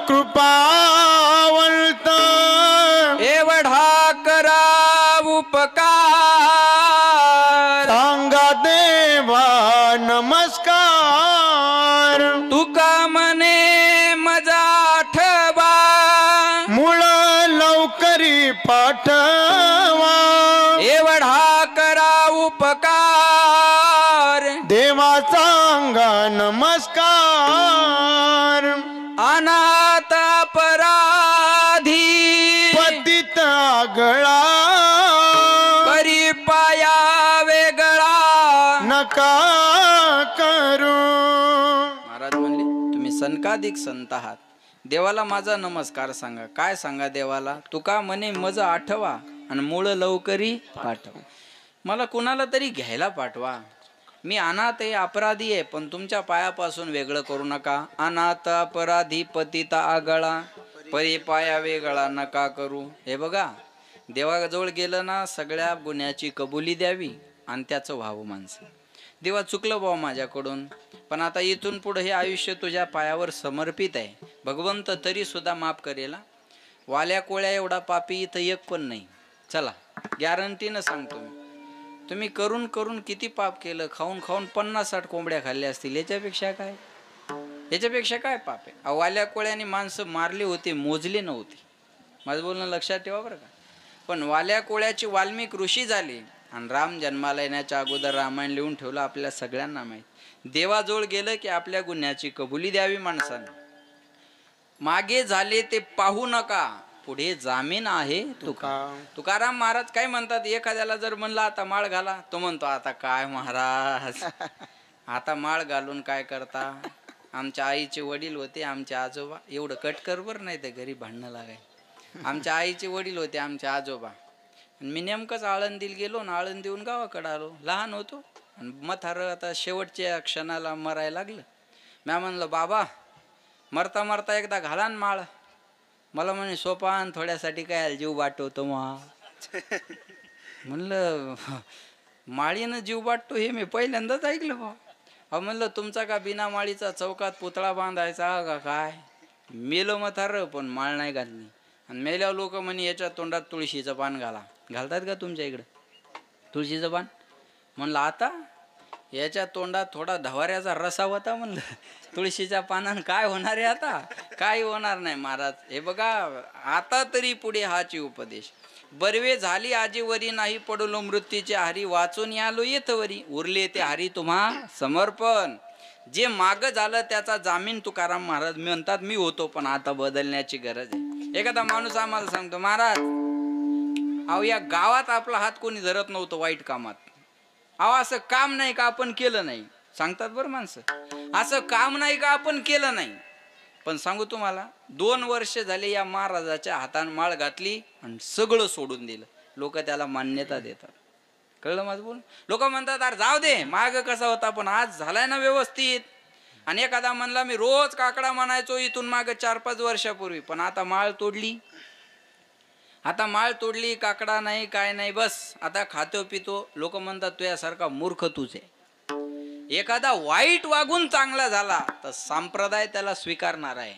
कृपावंत, एवढा करा उपकार, सांगा देवा नमस्कार. तुका मने मजा आठवा, मूळ लवकरी पाठवा, एवढा करा उपकार, देवा सांगा नमस्कार. अनाथ अपराधी पतित आगळा, परिपाया वेगळा नका करू. महाराज म्हणले, तुम्ही सनकादिक संत आहात, देवाला माझा नमस्कार सांगा. काय सांगा देवाला? तुका म्हणे मज आठवा आणि मूळ लवकरी पाठवा. मला कुणाला तरी घ्यायला पाठवा. मी अनाथ आहे, अपराधी आहे, पण तुमच्या पायापासून वेगळं करू नका. अनाथ अपराधी पतिता आगळा, परिपाया वेगळा नका करू. हे बघा, देवाजवळ गेलं ना, सगळ्या गुन्ह्याची कबुली द्यावी आणि त्याचं व्हावं माणसं. देवा चुकलं भाऊ माझ्याकडून, पण आता इथून पुढे हे आयुष्य तुझ्या पायावर समर्पित आहे. भगवंत तरी सुद्धा माफ करेल. वाल्या कोळ्या एवढा पापी इथं एक पण नाही. चला, गॅरंटीनं सांगतो मी. तुम्ही करून करून किती पाप केलं, खाऊन खाऊन 50-60 कोंबड्या खाल्ल्या असतील. याच्यापेक्षा काय पाप आहे? वाल्या कोळ्याने माणसं मारली होती, मोजली नव्हती. माझं बोलणं लक्षात ठेवा बरं का. पण वाल्या कोळ्याची वाल्मिक ऋषी झाली आणि राम जन्माला येण्याच्या अगोदर रामायण लिहून ठेवलं. आपल्या सगळ्यांना माहीत. देवाजवळ गेलं की आपल्या गुन्ह्याची कबुली द्यावी माणसानं. मागे झाले ते पाहू नका, पुढे जामीन आहे तुका. तुकाराम महाराज काय म्हणतात? एखाद्याला जर म्हणला आता माळ घाला, तो म्हणतो आता काय महाराज, आता माळ घालून काय करता? आमच्या आईचे वडील होते, आमचे आजोबा. एवढं कटकर बर नाही तर घरी भांडणं लागाय. आमच्या आईचे वडील होते, आमचे आजोबा. मी नेमकंच आळंदीला गेलो ना, आळंदीहून गावाकडे आलो. लहान होतो आणि म्हातार आता शेवटच्या क्षणाला मरायला लागलं. म्या म्हणलं, बाबा मरता मरता एकदा घाला ना माळ. मला म्हणे, सोपान थोड्यासाठी काय जीव वाटवतो मा. म्हणलं, माळीनं जीव वाटतो हे मी पहिल्यांदाच ऐकलं बा. अहो म्हणलं, तुमचा का बिना माळीचा चौकात पुतळा बांधायचा का काय? मेलो म्हातार पण माळ नाही घातली. आणि मेल्यावर लोक म्हणे याच्या तोंडात तुळशीचं पान घाला. घालतात का तुमच्या इकडं तुळशीचं पान? म्हणलं, आता याच्या तोंडात थोडा धवाऱ्याचा रसा होता. म्हणलं, तुळशीच्या पानानं काय होणार आहे? आता काही होणार नाही महाराज. हे बघा, आता तरी पुढे हाची उपदेश. बरवे झाली आजीवरी, नाही पडलो मृत्यूचे हारी, वाचून आलो येथवरी, उरले ते हारी तुम्हा समर्पण. जे माग झालं त्याचा जामीन तुकाराम महाराज म्हणतात मी होतो, पण आता बदलण्याची गरज आहे. एखादा माणूस आम्हाला सांगतो, महाराज अहो या गावात आपला हात कोणी धरत नव्हतं वाईट कामात. अहो असं काम नाही का आपण केलं नाही? सांगतात बरं माणसं, असं काम नाही का आपण केलं नाही? पण सांगू तुम्हाला, 2 वर्ष झाले या महाराजाच्या हातान माळ घातली आणि सगळं सोडून दिलं. लोक त्याला मान्यता देतात. कळलं माझं बोल? लोक म्हणतात अरे जाऊ दे, माग कसा होता पण आज झालाय ना व्यवस्थित. आणि एखादा म्हणला मी रोज काकडा म्हणायचो इथून माग 4-5 वर्षापूर्वी, पण आता माळ तोडली. आता माळ तोडली, काकडा नाही, काय नाही, बस आता खातो पितो. लोक म्हणतात तुझ्यासारखा मूर्ख तूच आहे. एखादा वाईट वागून चांगला झाला तर संप्रदाय त्याला स्वीकारणार आहे.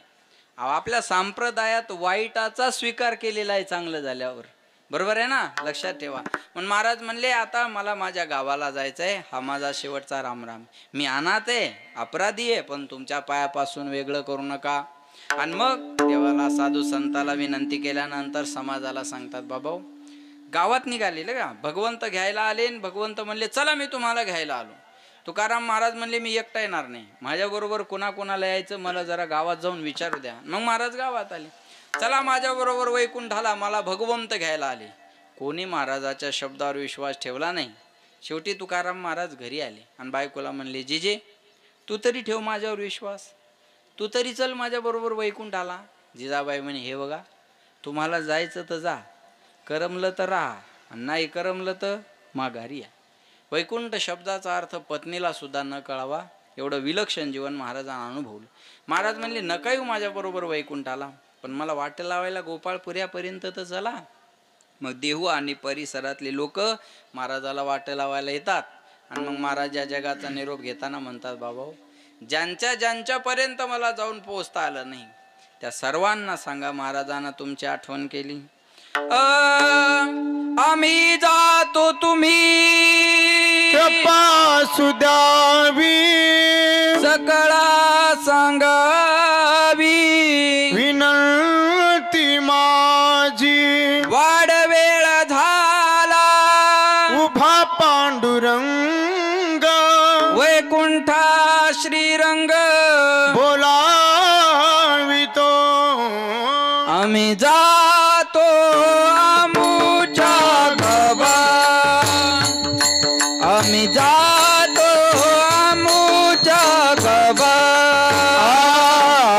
आपल्या संप्रदायात वाईटाचा स्वीकार केलेला आहे चांगलं झाल्यावर. बरोबर आहे ना? लक्षात ठेवा. पण महाराज म्हणले आता मला माझ्या गावाला जायचंय, हा माझा शेवटचा रामराम. मी अनाथ आहे, अपराधी आहे, पण तुमच्या पायापासून वेगळं करू नका. आणि मग देवाला साधू संताला विनंती केल्यानंतर समाजाला सांगतात, बाबा गावात निघालेलं का भगवंत घ्यायला आले. भगवंत म्हणले चला मी तुम्हाला घ्यायला आलो. तुकाराम महाराज म्हणले मी एकटा येणार नाही, माझ्याबरोबर कोणाकोणाला यायचं मला जरा गावात जाऊन विचारू द्या. मग महाराज गावात आले. चला माझ्या बरोबर वैकुंठाला, मला भगवंत घ्यायला आले. कोणी महाराजाच्या शब्दावर विश्वास ठेवला नाही. शेवटी तुकाराम महाराज घरी आले आणि बायकोला म्हणले, जिजे तू तरी ठेव माझ्यावर विश्वास, तू तरी चल माझ्या बरोबर वैकुंठाला. जिजाबाई म्हणे, हे बघा तुम्हाला जायचं तर जा, करमलं तर राहा, आणि नाही करमलं तर माघारी या. वैकुंठ शब्दाचा अर्थ पत्नीला सुद्धा न कळावा एवढं विलक्षण जीवन महाराजांना अनुभवलं. महाराज म्हणले, नका येऊ माझ्याबरोबर वैकुंठाला, पण मला वाट लावायला गोपाळपुऱ्यापर्यंत तर चला. मग देहू आणि परिसरातले लोक महाराजाला वाट लावायला येतात आणि मग महाराज या जगाचा निरोप घेताना म्हणतात, बाबा ज्यांच्या ज्यांच्यापर्यंत मला जाऊन पोहोचता आलं नाही त्या सर्वांना सांगा महाराजांना तुमची आठवण केली. आम्ही जातो तुम्ही कृपा सुद्यावी सकळा सांगावी विनंती माझी वाड वेळ झाला उभा पांडुरंग वैकुंठा श्रीरंग बोलावितो आम्ही जातो आमुच्या गवा आम्ही जातो आमुच्या गवा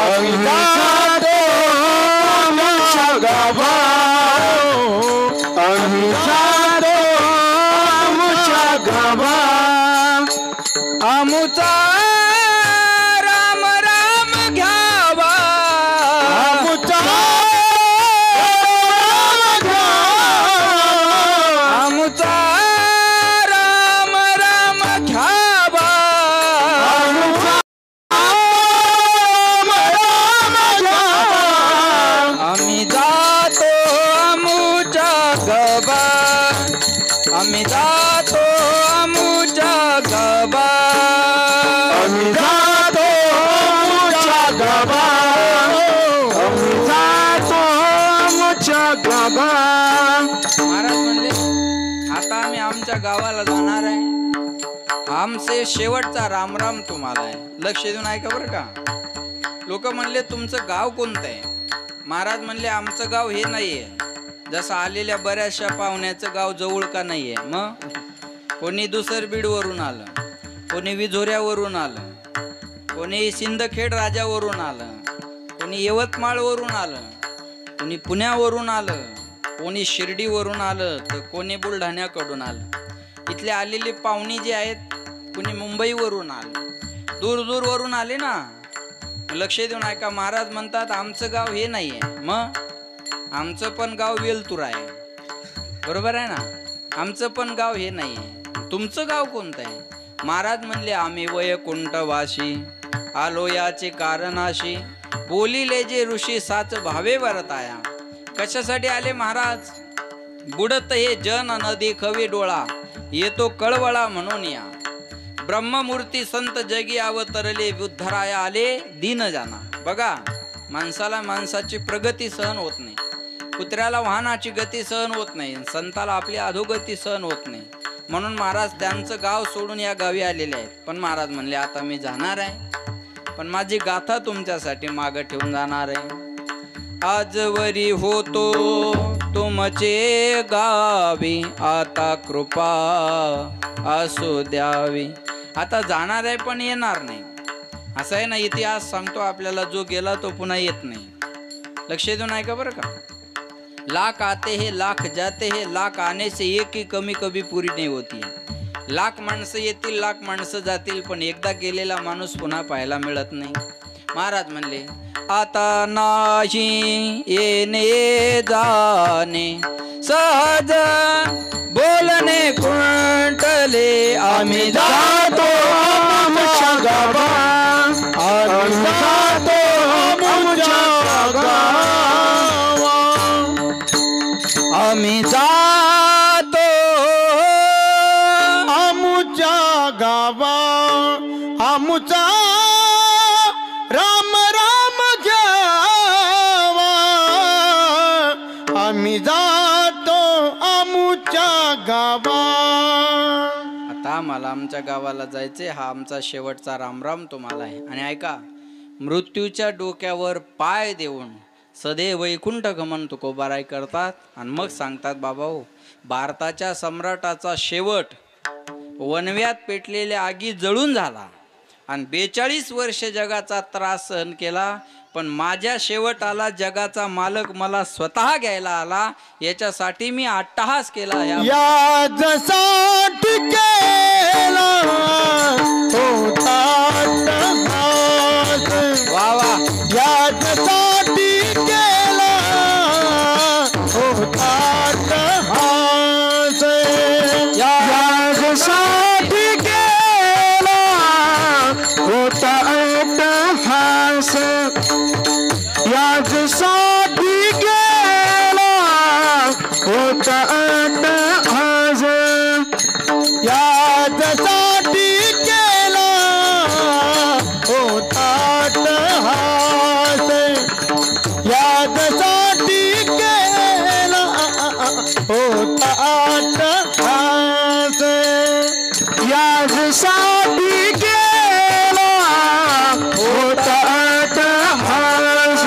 आम्ही जातो आमुच्या गावा आम्ही जातो आमुच्या गावा आमुचा राम राम घ्यावा आमुचा आमुचा राम राम घ्यावा आम्ही जातो आमुच्या गबा आम्ही जातो आमुच्या गबा आम्ही जातो आमुच्या गावा आम्ही जातो आमुच्या गावा महाराज म्हणले, आता आम्ही आमच्या गावाला जाणार आहे. आमचे शेवटचा रामराम तुम्हाला आहे, लक्ष देऊन ऐका बरं का. लोक म्हणले, तुमचं गाव कोणतं आहे? महाराज म्हणले, आमचं गाव हे नाहीये जसं आलेल्या बऱ्याचशा पाहुण्याचं गाव जवळ का नाहीये. मग कोणी दुसरबीडवरून आलं, कोणी विझोऱ्यावरून आलं, कोणी सिंदखेड राजावरून आलं, कोणी यवतमाळवरून आलं, कोणी पुण्यावरून आलं, कोणी शिर्डीवरून आलं, तर कोणी बुलढाण्याकडून आलं. इथले आलेले पाहुणे जे आहेत, कोणी मुंबईवरून आलं, दूर दूरवरून आले ना. लक्ष देऊन ऐका, महाराज म्हणतात आमचं गाव हे नाहीये. मग आमचं पण गाव वेलतूर आहे, बरोबर आहे ना. आमचं पण गाव हे नाहीये. तुमचं गाव कोणतं आहे? महाराज म्हणले, आम्ही वैकुंठवासी आलो याचे कारणाशी बोलिले जे ऋषी साच भावे वरताया. कशासाठी आले महाराज? बुडत हे जन नदी खवे डोळा येतो कळवळा म्हणून या. ब्रह्ममूर्ती संत जगी अवतरले उद्धराया आले दीन जाना. बघा, माणसाला माणसाची प्रगती सहन होत नाही, कुत्र्याला वाहनाची गती सहन होत नाही, संताला आपली अधोगती सहन होत नाही. म्हणून महाराज त्यांचं गाव सोडून या गावी आलेले आहेत. पण महाराज म्हणले, आता मी जाणार आहे, पण माझी गाथा तुमच्यासाठी मागं ठेवून जाणार आहे. आजवरी होतो तुमचे गावी आता कृपा असू द्यावी. आता जाणार आहे पण येणार नाही. असं आहे ना, इतिहास सांगतो आपल्याला, जो गेला तो पुन्हा येत नाही. लक्ष देऊन ऐका बरं का. लाख आते हे लाख जाते हे, लाख आने से एक ही कमी कभी पुरी नाही होती. लाख माणसं येतील, लाख माणसं जातील, पण एकदा गेलेला माणूस पुन्हा पाहायला मिळत नाही. महाराज म्हणले, आता नाही येणे जाणे सहज बोलणे कुंटले. आम्ही जातो आमुच्या गावा आम्ही जातो आमुच्या गावा आम्ही जातो आमुच्या गावा आमुचा राम राम घ्यावा आम्ही जातो आमुच्या गावा. आता आम्हाला आमच्या गावाला जायचे, हा आमचा शेवटचा रामराम तुम्हाला आहे. आणि ऐका, मृत्यूच्या डोक्यावर पाय देऊन सदे वैकुंठ गमन तुकोबाराय करतात आणि मग सांगतात बाबा हो, भारताच्या सम्राटाचा शेवट वनव्यात पेटलेल्या आगी जळून झाला आणि 42 वर्ष जगाचा त्रास सहन केला, पण माझ्या शेवटाला जगाचा मालक मला स्वतः घ्यायला आला, याच्यासाठी मी अट्टहास केला. या जसा टिकेला होता अट्टहास. वा वा. या जसा टिकेला होता अट्टहास. या जसा टिकेला होता अट्टहास. यासाठी गेला होता अट्टहास. यासाठी गेला होता अट्टहास. यासाठी गेला होता अट्टहास. यासाठी गेला होता अट्टहास.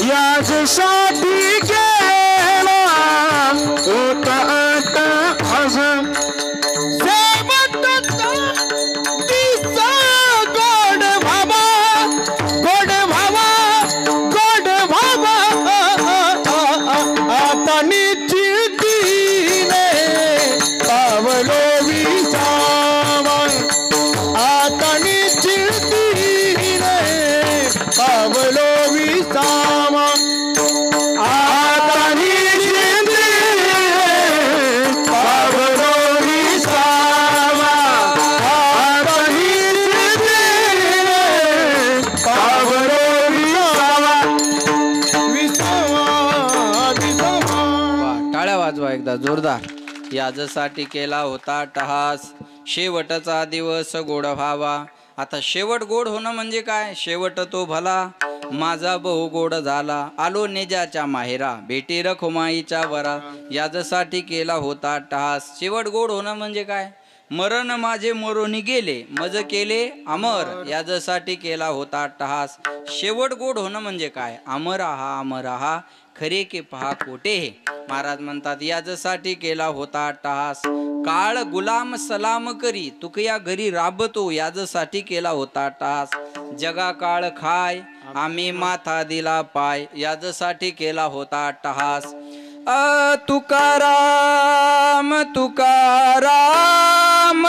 यासाठी गेला होता अट्टहास. शेवटचा दिसा गोड भावा, गोड भावा, गोड भावा. आता चिडीने पावलो विसावा. आता चिडीने पावलो विसावा. आता पावलो विसावा. आता पावलो विसावा. विसावा विसावा. टाळ्या वाजवा एकदा जोरदार. याजसाठी केला होता अट्टहास, शेवटचा दिवस गोड व्हावा. आता शेवट गोड होणं म्हणजे काय? शेवट तो भला माझा बहु गोड झाला. आलो नेजाच्या माहेरा, भेटी रखुमाईच्या वरा. याजसाठी केला होता अट्टहास. शेवट गोड होणं म्हणजे काय? मरण माझे मरोनी गेले, मज केले अमर. याजसाठी केला होता अट्टहास. शेवट गोड होणं म्हणजे काय? अमर आहा, अमर आहा, खरे के पहा कोटे हे. महाराज म्हणतात याजसाठी केला होता अट्टहास. काळ गुलाम सलाम करी, तुकया घरी राबतो. याजसाठी केला होता अट्टहास. जगा काळ खाय, आम्ही माथा दिला पाय. याजसाठी केला होता अट्टहास. तुकाराम तुकाराम तुकाराम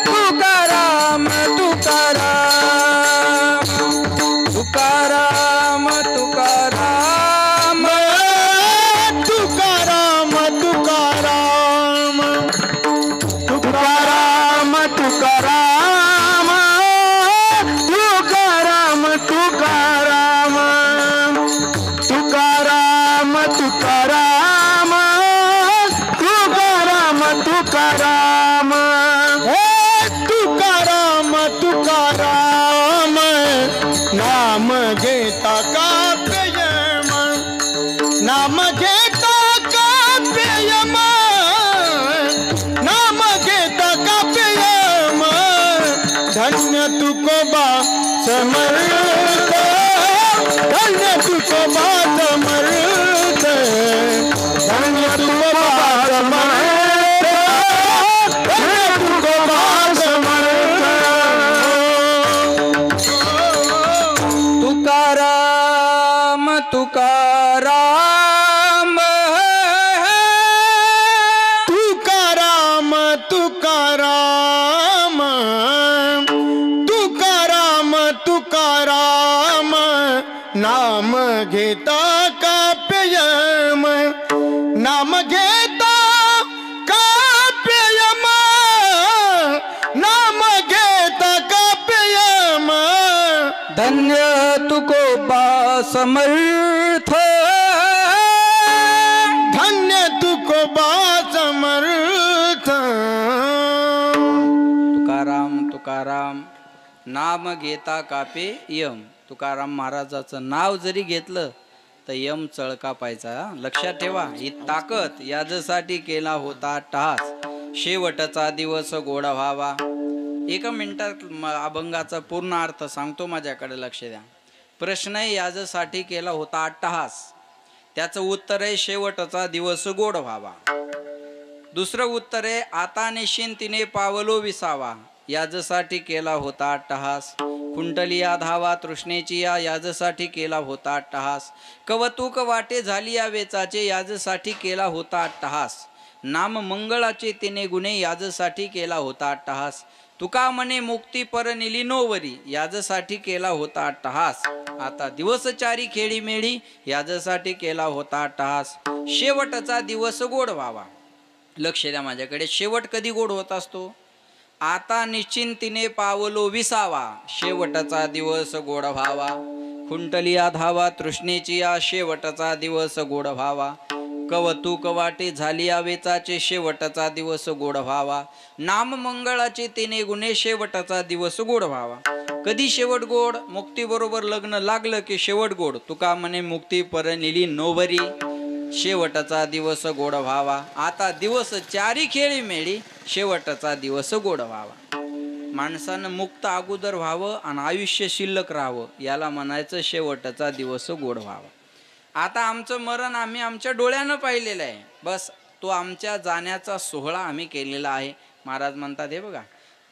तुकाराम तुकाराम तुकाराम तुकाराम तुकाराम तुकाराम तुकाराम तुकाराम तुकाराम तुकाराम तुकाराम तुकाराम तुकाराम. हे तुकाराम तुकाराम नाम घेता का प्रेम, नाम घेता का प्रेम, नाम घेता का प्रेम. धन्य तुकोबा समर्थ, धन्य तुकोबा समर्थ, धन्य तुकोबा समर्थ, धन्य तुकोबा समर्थ. तुकाराम तुकाराम तुकाराम तुकाराम तुकाराम तुकाराम नाम घेता का प्रेम, नाम घेता का प्रेम, नाम घेता का प्रेम. धन्य तुकोबा समर्थ, धन्य तुकोबा समर्थ. तुकाराम तुकाराम नाम घेता कापे यम. तुकाराम महाराजाचं नाव जरी घेतलं तर यम चळका पायचा. लक्षात ठेवा ही ताकद. याजसाठी केला होता अट्टहास. शेवटचा दिवस गोड व्हावा. एका मिनिटात अभंगाचा पूर्ण अर्थ सांगतो, माझ्याकडे लक्ष द्या. प्रश्न आहे याजसाठी केला होता अट्टहास, त्याचं उत्तर आहे शेवटचा दिवस गोड व्हावा. दुसरं उत्तर आहे आता निश्चिंतीने पावलो विसावा, याजसाठी केला होता अट्टहास. कुंडली या धावा तृष्णेची या, याजसाठी केला होता अट्टहास. कवतुक वाटे झाली या वेचाचे, याजसाठी केला होता अट्टहास. नाम मंगळाचे तिने गुणे, याजसाठी केला होता अट्टहास. तुका म्हणे मुक्ती पर निली नोवरी, याजसाठी केला होता अट्टहास. आता दिवस चारी खेळी मेळी, याजसाठी केला होता अट्टहास. शेवटचा दिवस गोड व्हावा. लक्ष द्या माझ्याकडे, शेवट कधी गोड होत असतो? आता निश्चिंतीने पावलो विसावा, शेवटचा दिवस गोड व्हावा. कुंडली या धावा तृष्णेची या, शेवटचा दिवस गोड व्हावा. कवतुक वाटे झाली या वेचाचे, शेवटचा दिवस गोड व्हावा. नाम मंगळाचे तिने गुणे, शेवटचा दिवस गोड व्हावा. कधी शेवट गोड? मुक्ती बरोबर लग्न लागलं की शेवट गोड. तुका म्हणे मुक्ती पर निली नोवरी, शेवटचा दिवस गोड व्हावा. आता दिवस चारी खेळी मेळी, शेवटचा दिवस गोड व्हावा. माणसानं मुक्त अगोदर व्हावं आणि आयुष्य शिल्लक राहावं, याला म्हणायचं शेवटचा दिवस गोड व्हावा. आता आमचं मरण आम्ही आमच्या डोळ्यानं पाहिलेलं आहे. बस तो आमच्या जाण्याचा सोहळा आम्ही केलेला आहे. महाराज म्हणतात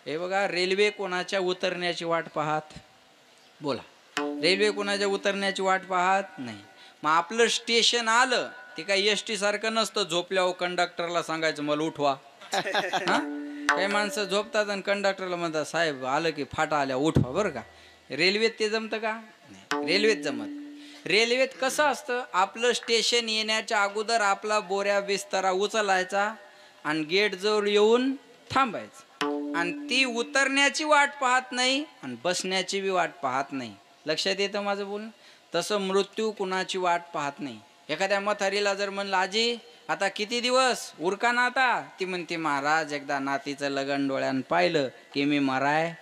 हे बघा रेल्वे कोणाच्या उतरण्याची वाट पाहत? बोला, रेल्वे कोणाच्या उतरण्याची वाट पाहत नाही. मग आपलं स्टेशन आलं ते काही एसटी सारखं नसतं, झोपल्यावर कंडक्टरला सांगायचं मला उठवा. काही माणसं झोपतात आणि कंडक्टरला म्हणतात साहेब आलं की फाटा आल्या उठवा. बरं का, रेल्वेत ते जमतं का? नाही, रेल्वेत जमत. रेल्वेत कसं असतं, आपलं स्टेशन येण्याच्या अगोदर आपला बोऱ्या बिस्तरा उचलायचा आणि गेट जवळ येऊन थांबायचं. आणि ती उतरण्याची वाट पाहत नाही आणि बसण्याची बी वाट पाहत नाही. लक्षात येतं माझं बोलणं? तसं मृत्यू कुणाची वाट पाहत नाही. एखाद्या म्हातारीला जर म्हणलं आजी आता किती दिवस उरका ना आता, ती म्हणते महाराज एकदा नातीचं लगन डोळ्यानं पाहिलं की मी मराय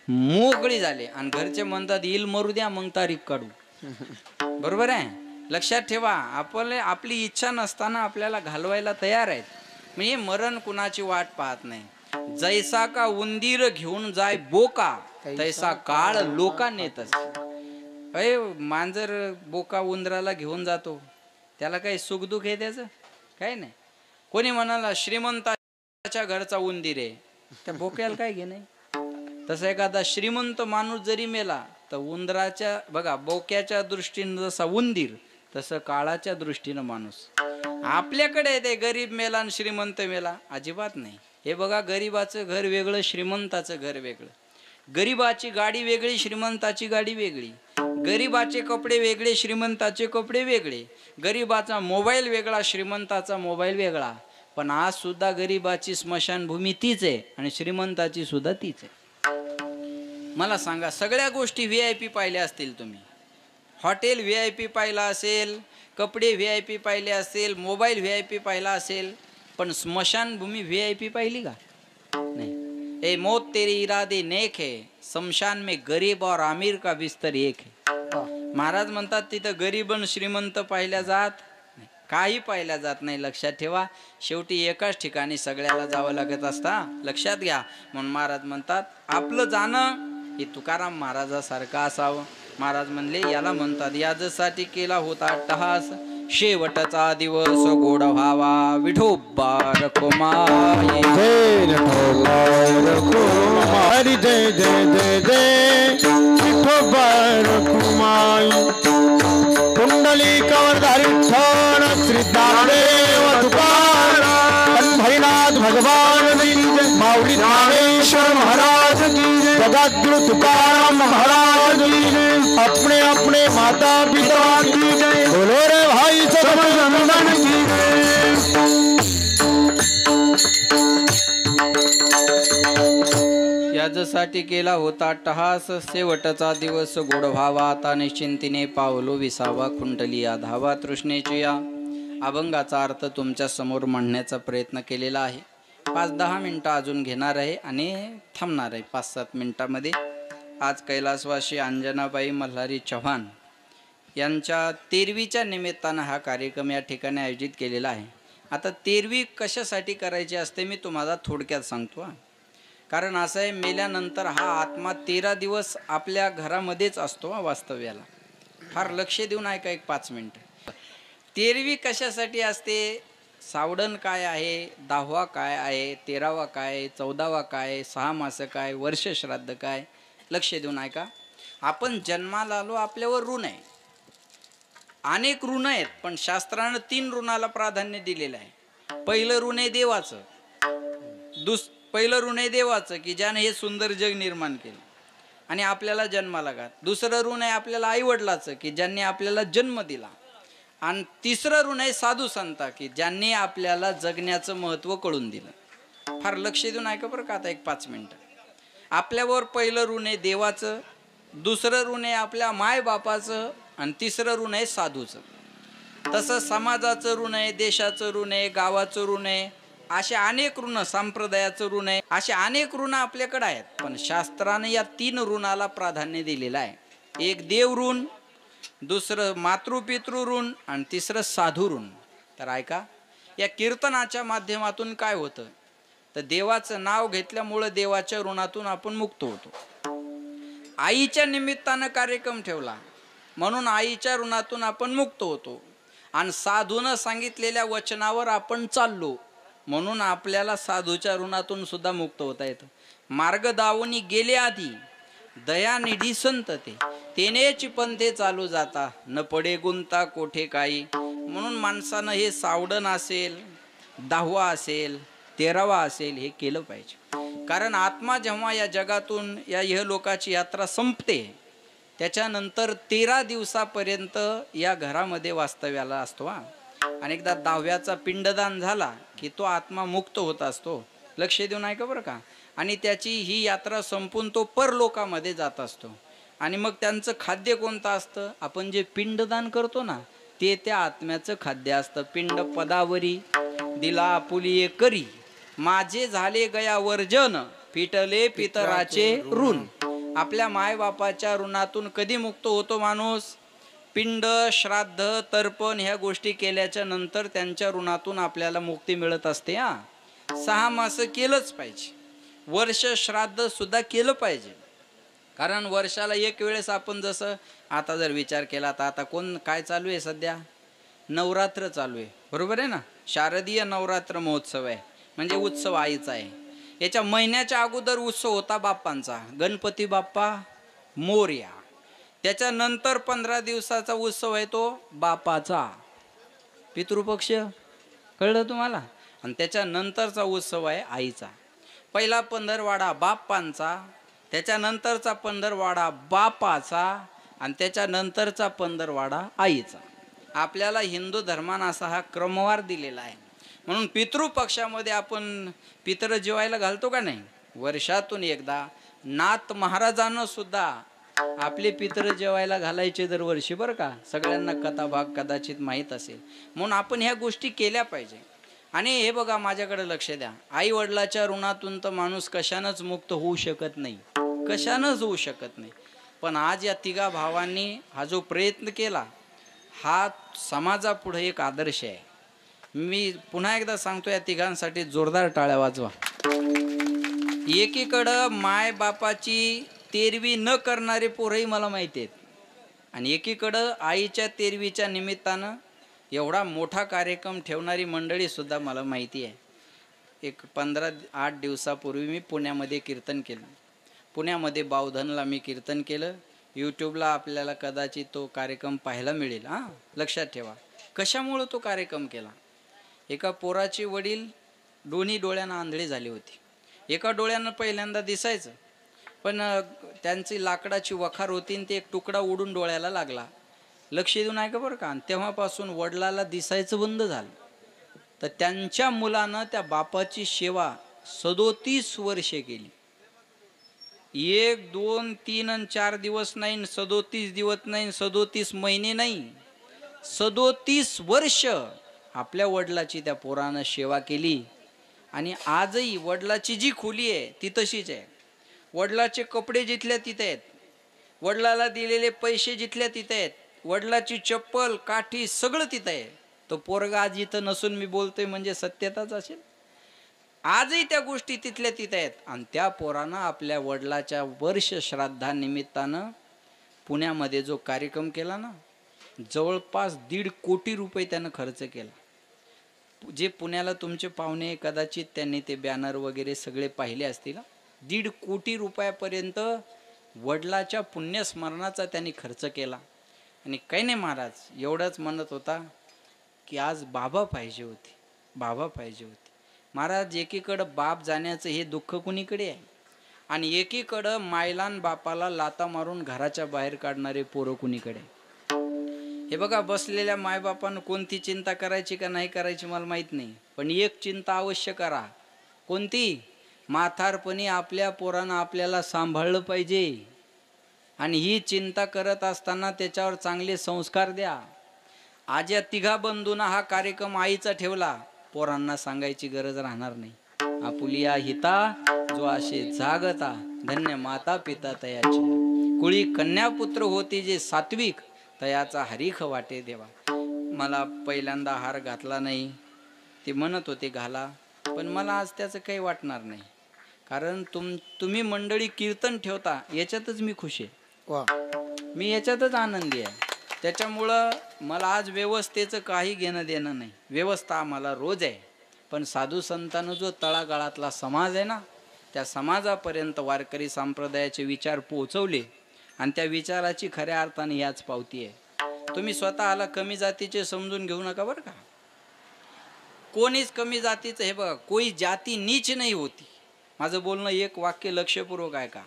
मोकळी झाले. आणि घरचे म्हणतात येईल मरू द्या मग तारीख काढू. बरोबर आहे. लक्षात ठेवा, आपली इच्छा नसताना आपल्याला घालवायला तयार आहेत. म्हणजे मरण कुणाची वाट पाहत नाही. जैसा का उंदीर घेऊन जाय बोका, तैसा काळ लोका नेतच. मांजर बोका उंदराला घेऊन जातो, त्याला काही सुखदुःख आहे त्याचं? काही नाही. कोणी म्हणाला श्रीमंताच्या घरचा उंदीर आहे, त्या बोक्याला काय घे नाही. तसं एखादा श्रीमंत माणूस जरी मेला तर उंदराच्या बघा बोक्याच्या दृष्टीनं जसा उंदीर, तसं काळाच्या दृष्टीनं माणूस. आपल्याकडे ते गरीब मेला आणि श्रीमंत मेला अजिबात नाही. हे बघा, गरीबाचं घर वेगळं, श्रीमंताचं घर वेगळं. गरीबाची गाडी वेगळी, श्रीमंताची गाडी वेगळी. गरीबाचे कपडे वेगळे, श्रीमंताचे कपडे वेगळे. गरीबाचा मोबाईल वेगळा, श्रीमंताचा मोबाईल वेगळा. पण आज सुद्धा गरीबाची स्मशानभूमी तीच आहे आणि श्रीमंताची सुद्धा तीच आहे. मला सांगा, सगळ्या गोष्टी VIP पाहिल्या असतील तुम्ही. हॉटेल VIP पाहिला असेल, कपडे VIP पाहिले असेल, मोबाईल VIP पाहिला असेल, पण स्मशानभूमी VIP पाहिली का? नाही. ए मौत तेरी इरादे नेक है, शमशान में गरीब और अमीर का बिस्तर एक है. महाराज म्हणतात तिथं गरीब आणि श्रीमंत पाहिल्या जात नाही, काही पाहिल्या जात नाही. लक्षात ठेवा, शेवटी एकाच ठिकाणी सगळ्याला जावं लागत असता. लक्षात घ्या. म्हणून महाराज म्हणतात आपलं जाणं हे तुकाराम महाराजासारखं असावं. महाराज म्हणले याला म्हणतात याजसाठी केला होता अट्टहास, शेवटचा दिवस गोड व्हावा. विठोबा रखुमाई जय रखुमाई, जय जय जय जय विठोबा रखुमाई. कुंडली कवरधारी छान श्री ज्ञानदेव तुकाराम, पंढरीनाथ भगवान की जय, माऊली ज्ञानेश्वर महाराज की जय, जगद्गुरु तुकाराम महाराज की जय, अपने अपने माता पिता की जय, बोलो रे भाई सतनंदन की जय. याजसाठी केला होता अट्टहास, शेवटचा दिवस गोड व्हावा. आता निश्चिंतीने पावलो विसावा. कुंडली या धावा तृष्णेची या. अभंगाचा अर्थ तुमच्या समोर मांडण्याचा प्रयत्न केलेला आहे. 5-10 मिनिटं अजून घेणार आहे आणि थांबणार आहे 5-7 मिनिटामध्ये. आज कैलासवासी अंजनाबाई मल्हारी चव्हाण यांच्या 13वीच्या निमित्तानं हा कार्यक्रम या ठिकाणी आयोजित केलेला आहे. आता 13वी कशासाठी करायची असते मी तुम्हाला थोडक्यात सांगतो. कारण असं आहे, मेल्यानंतर हा आत्मा 13 दिवस आपल्या घरामध्येच असतो वास्तव्याला. फार लक्ष देऊन ऐका एक 5 मिनिट. तेरवी कशासाठी असते? सावडण काय आहे, 10वा काय आहे, 13वा काय, 14वा काय, 6 मास काय, वर्ष श्राद्ध काय? लक्ष देऊन ऐका. आपण जन्माला आलो, आपल्यावर ऋण आहे, अनेक ऋण आहेत, पण शास्त्रानं 3 ऋणाला प्राधान्य दिलेलं आहे. पहिलं ऋण आहे देवाचं. पहिलं ऋण आहे देवाचं की ज्याने हे सुंदर जग निर्माण केलं आणि आपल्याला जन्माला घात. दुसरं ऋण आहे आपल्याला आईवडिलाचं की ज्यांनी आपल्याला जन्म दिला. आणि तिसरं ऋण आहे साधू संता की ज्यांनी आपल्याला जगण्याचं महत्त्व कळून दिलं. फार लक्ष देऊन ऐका बरं का आता एक 5 मिनिटं. आपल्यावर पहिलं ऋण आहे देवाचं, दुसरं ऋण आहे आपल्या मायबापाचं आणि तिसरं ऋण आहे साधूचं. तसं समाजाचं ऋण आहे, देशाचं ऋण आहे, गावाचं ऋण आहे, असे अनेक ऋण, संप्रदायाचं ऋण आहे, असे अनेक ऋण आपल्याकडे आहेत. पण शास्त्राने या 3 ऋणाला प्राधान्य दिलेलं आहे. एक देव ऋण, दुसरं मातृपितृ ऋण आणि तिसरं साधू ऋण. तर ऐका, या कीर्तनाच्या माध्यमातून काय होतं तर देवाचं नाव घेतल्यामुळं देवाच्या ऋणातून आपण मुक्त होतो. आईच्या निमित्तानं कार्यक्रम ठेवला म्हणून आईच्या ऋणातून आपण मुक्त होतो. आणि साधूनं सांगितलेल्या वचनावर आपण चाललो म्हणून आपल्याला साधूच्या ऋणातून सुद्धा मुक्त होता येतं. मार्ग दावणी गेले आधी दयानिधी संत तेनेच पंथे चालू जाता, न पडे गुंता कोठे काही. म्हणून माणसानं हे सावडण असेल, 10वा असेल, 13वा असेल, हे केलं पाहिजे. कारण आत्मा जेव्हा या जगातून या इहलोकाची यात्रा संपते त्याच्यानंतर 13 दिवसापर्यंत या घरामध्ये वास्तव्याला असतो. आणि एकदा 10व्याचा पिंडदान झाला की तो आत्मा मुक्त होत असतो. लक्ष देऊन ऐका बरं का. आणि त्याची ही यात्रा संपून तो परलोकामध्ये जात असतो. आणि मग त्यांचं खाद्य कोणतं असतं? आपण जे पिंडदान करतो ना ते त्या आत्म्याचं खाद्य असतं. पिंड पदावरी दिला आपुलिये करी, माझे झाले गया वर्जन, फिटले पितराचे ऋण. आपल्या मायबापाच्या ऋणातून कधी मुक्त होतो माणूस? पिंड, श्राद्ध, तर्पण ह्या गोष्टी केल्याच्या नंतर त्यांच्या ऋणातून आपल्याला मुक्ती मिळत असते. 6 मास केलंच पाहिजे, वर्ष श्राद्ध सुद्धा केलं पाहिजे. कारण वर्षाला एक वेळेस आपण जसं आता जर विचार केला तर आता काय चालू आहे सध्या? नवरात्र चालू आहे, बरोबर आहे ना. शारदीय नवरात्र महोत्सव आहे, म्हणजे उत्सव आईचा आहे. याच्या महिन्याच्या अगोदर उत्सव होता बाप्पांचा, गणपती बाप्पा मोरया. त्याच्यानंतर 15 दिवसाचा उत्सव आहे तो बापाचा, पितृपक्ष, कळलं तुम्हाला. आणि त्याच्यानंतरचा उत्सव आहे आईचा. पहिला पंधरवाडा बाप्पांचा, त्याच्यानंतरचा पंधरवाडा बापाचा आणि त्याच्यानंतरचा पंधरवाडा आईचा. आपल्याला हिंदू धर्मानं असा हा क्रमवार दिलेला आहे. म्हणून पितृपक्षामध्ये आपण पितर जेवायला घालतो का नाही? वर्षातून एकदा. नाथ महाराजांना सुद्धा आपले पितर जेवायला घालायचे दरवर्षी, बरं का. सगळ्यांना कथाभाग कदाचित माहीत असेल. म्हणून आपण ह्या गोष्टी केल्या पाहिजे. आणि हे बघा, माझ्याकडे लक्ष द्या. आई वडिलाच्या ऋणातून तर माणूस कशानंच मुक्त होऊ शकत नाही, कशानंच होऊ शकत नाही. पण आज या 3 भावांनी हा जो प्रयत्न केला हा समाजापुढे एक आदर्श आहे. मी पुन्हा एकदा सांगतो, या 3घांसाठी जोरदार टाळ्या वाजवा. एकीकडं माय बापाची तेरवी न करणारे पोरही मला माहिती आहेत आणि एकीकडं आईच्या तेरवीच्या निमित्तानं एवढा मोठा कार्यक्रम ठेवणारी मंडळी सुद्धा मला माहिती आहे. एक 15-8 दिवसापूर्वी मी पुण्यामध्ये कीर्तन केलं. पुण्यामध्ये बावधनला मी कीर्तन केलं. यूट्यूबला आपल्याला कदाचित तो कार्यक्रम पाहायला मिळेल. लक्षात ठेवा. कशामुळं तो कार्यक्रम केला? एका पोराचे वडील दोन्ही डोळ्यांना आंधळे झाले होते. एका डोळ्यानं पहिल्यांदा दिसायचं, पण त्यांची लाकडाची वखार होती आणि ते एक तुकडा उडून डोळ्याला लागला. लक्ष देऊन ऐका बरं का. आणि तेव्हापासून वडिलाला दिसायचं बंद झालं. तर त्यांच्या मुलानं त्या बापाची सेवा 37 वर्षे केली. 1, 2, 3 आणि 4 दिवस नाही, 37 दिवस नाही, 37 महिने नाही, 37 वर्ष आपल्या वडिलाची त्या पोरानं सेवा केली. आणि आजही वडिलाची जी खोली आहे ती तशीच आहे. वडिलाचे कपडे जिथल्या तिथे आहेत, वडिलाला दिलेले पैसे जिथल्या तिथे आहेत, वडिलाची चप्पल काठी सगळं तिथं आहे. तो पोरगा आज इथं नसून मी बोलतोय म्हणजे सत्यताच असेल. आजही त्या गोष्टी तिथल्या तिथे आहेत. आणि त्या पोरानं आपल्या वडिलाच्या वर्ष श्राद्धानिमित्तानं पुण्यामध्ये जो कार्यक्रम केला ना, जवळपास 1.5 कोटी रुपये त्यानं खर्च केला. जे पुण्याला तुमचे पाहुणे कदाचित त्यांनी ते बॅनर वगैरे सगळे पाहिले असतील. 1.5 कोटी रुपयापर्यंत वडिलाच्या पुण्यस्मरणाचा त्यांनी खर्च केला. आणि काही नाही, महाराज एवढंच म्हणत होता की आज बाबा पाहिजे होते, बाबा पाहिजे होते. महाराज एकीकडं बाप जाण्याचं हे दुःख कुणीकडे आहे, आणि एकीकडं मायलान बापाला लाता मारून घराच्या बाहेर काढणारे पोरं कुणीकडे. हे बघा, बसलेल्या मायबापानं कोणती चिंता करायची का नाही करायची मला माहीत नाही, पण एक चिंता अवश्य करा. कोणती? म्हातारपणी आपल्या पोरानं आपल्याला सांभाळलं पाहिजे, आणि ही चिंता करत असताना त्याच्यावर चांगले संस्कार द्या. आज या तिघा बंधूंना हा कार्यक्रम आईचा ठेवला, पोरांना सांगायची गरज राहणार नाही. आपुलिया हिता जो असे जागता, धन्य माता पिता तयाची. कुळी कन्यापुत्र होती जे सात्विक, तयाचा हरीख वाटे देवा. मला पहिल्यांदा हार घातला नाही, ते म्हणत होते घाला, पण मला आज त्याचं काही वाटणार नाही. कारण तुम्ही मंडळी कीर्तन ठेवता याच्यातच मी खुश आहे. मी याच्यातच आनंदी आहे. त्याच्यामुळं मला आज व्यवस्थेचं काही घेणं देणं नाही. व्यवस्था आम्हाला रोज आहे, पण साधू संतांनं जो तळागाळातला समाज आहे ना, त्या समाजापर्यंत वारकरी संप्रदायाचे विचार पोहोचवले, आणि त्या विचाराची खऱ्या अर्थाने याच पावती आहे. तुम्ही स्वतःला कमी जातीचे समजून घेऊ नका बरं का. कोणीच कमी जातीचं, हे बघा, कोई जाती नीच नाही होती. माझं बोलणं एक वाक्य लक्षपूर्वक आहे का.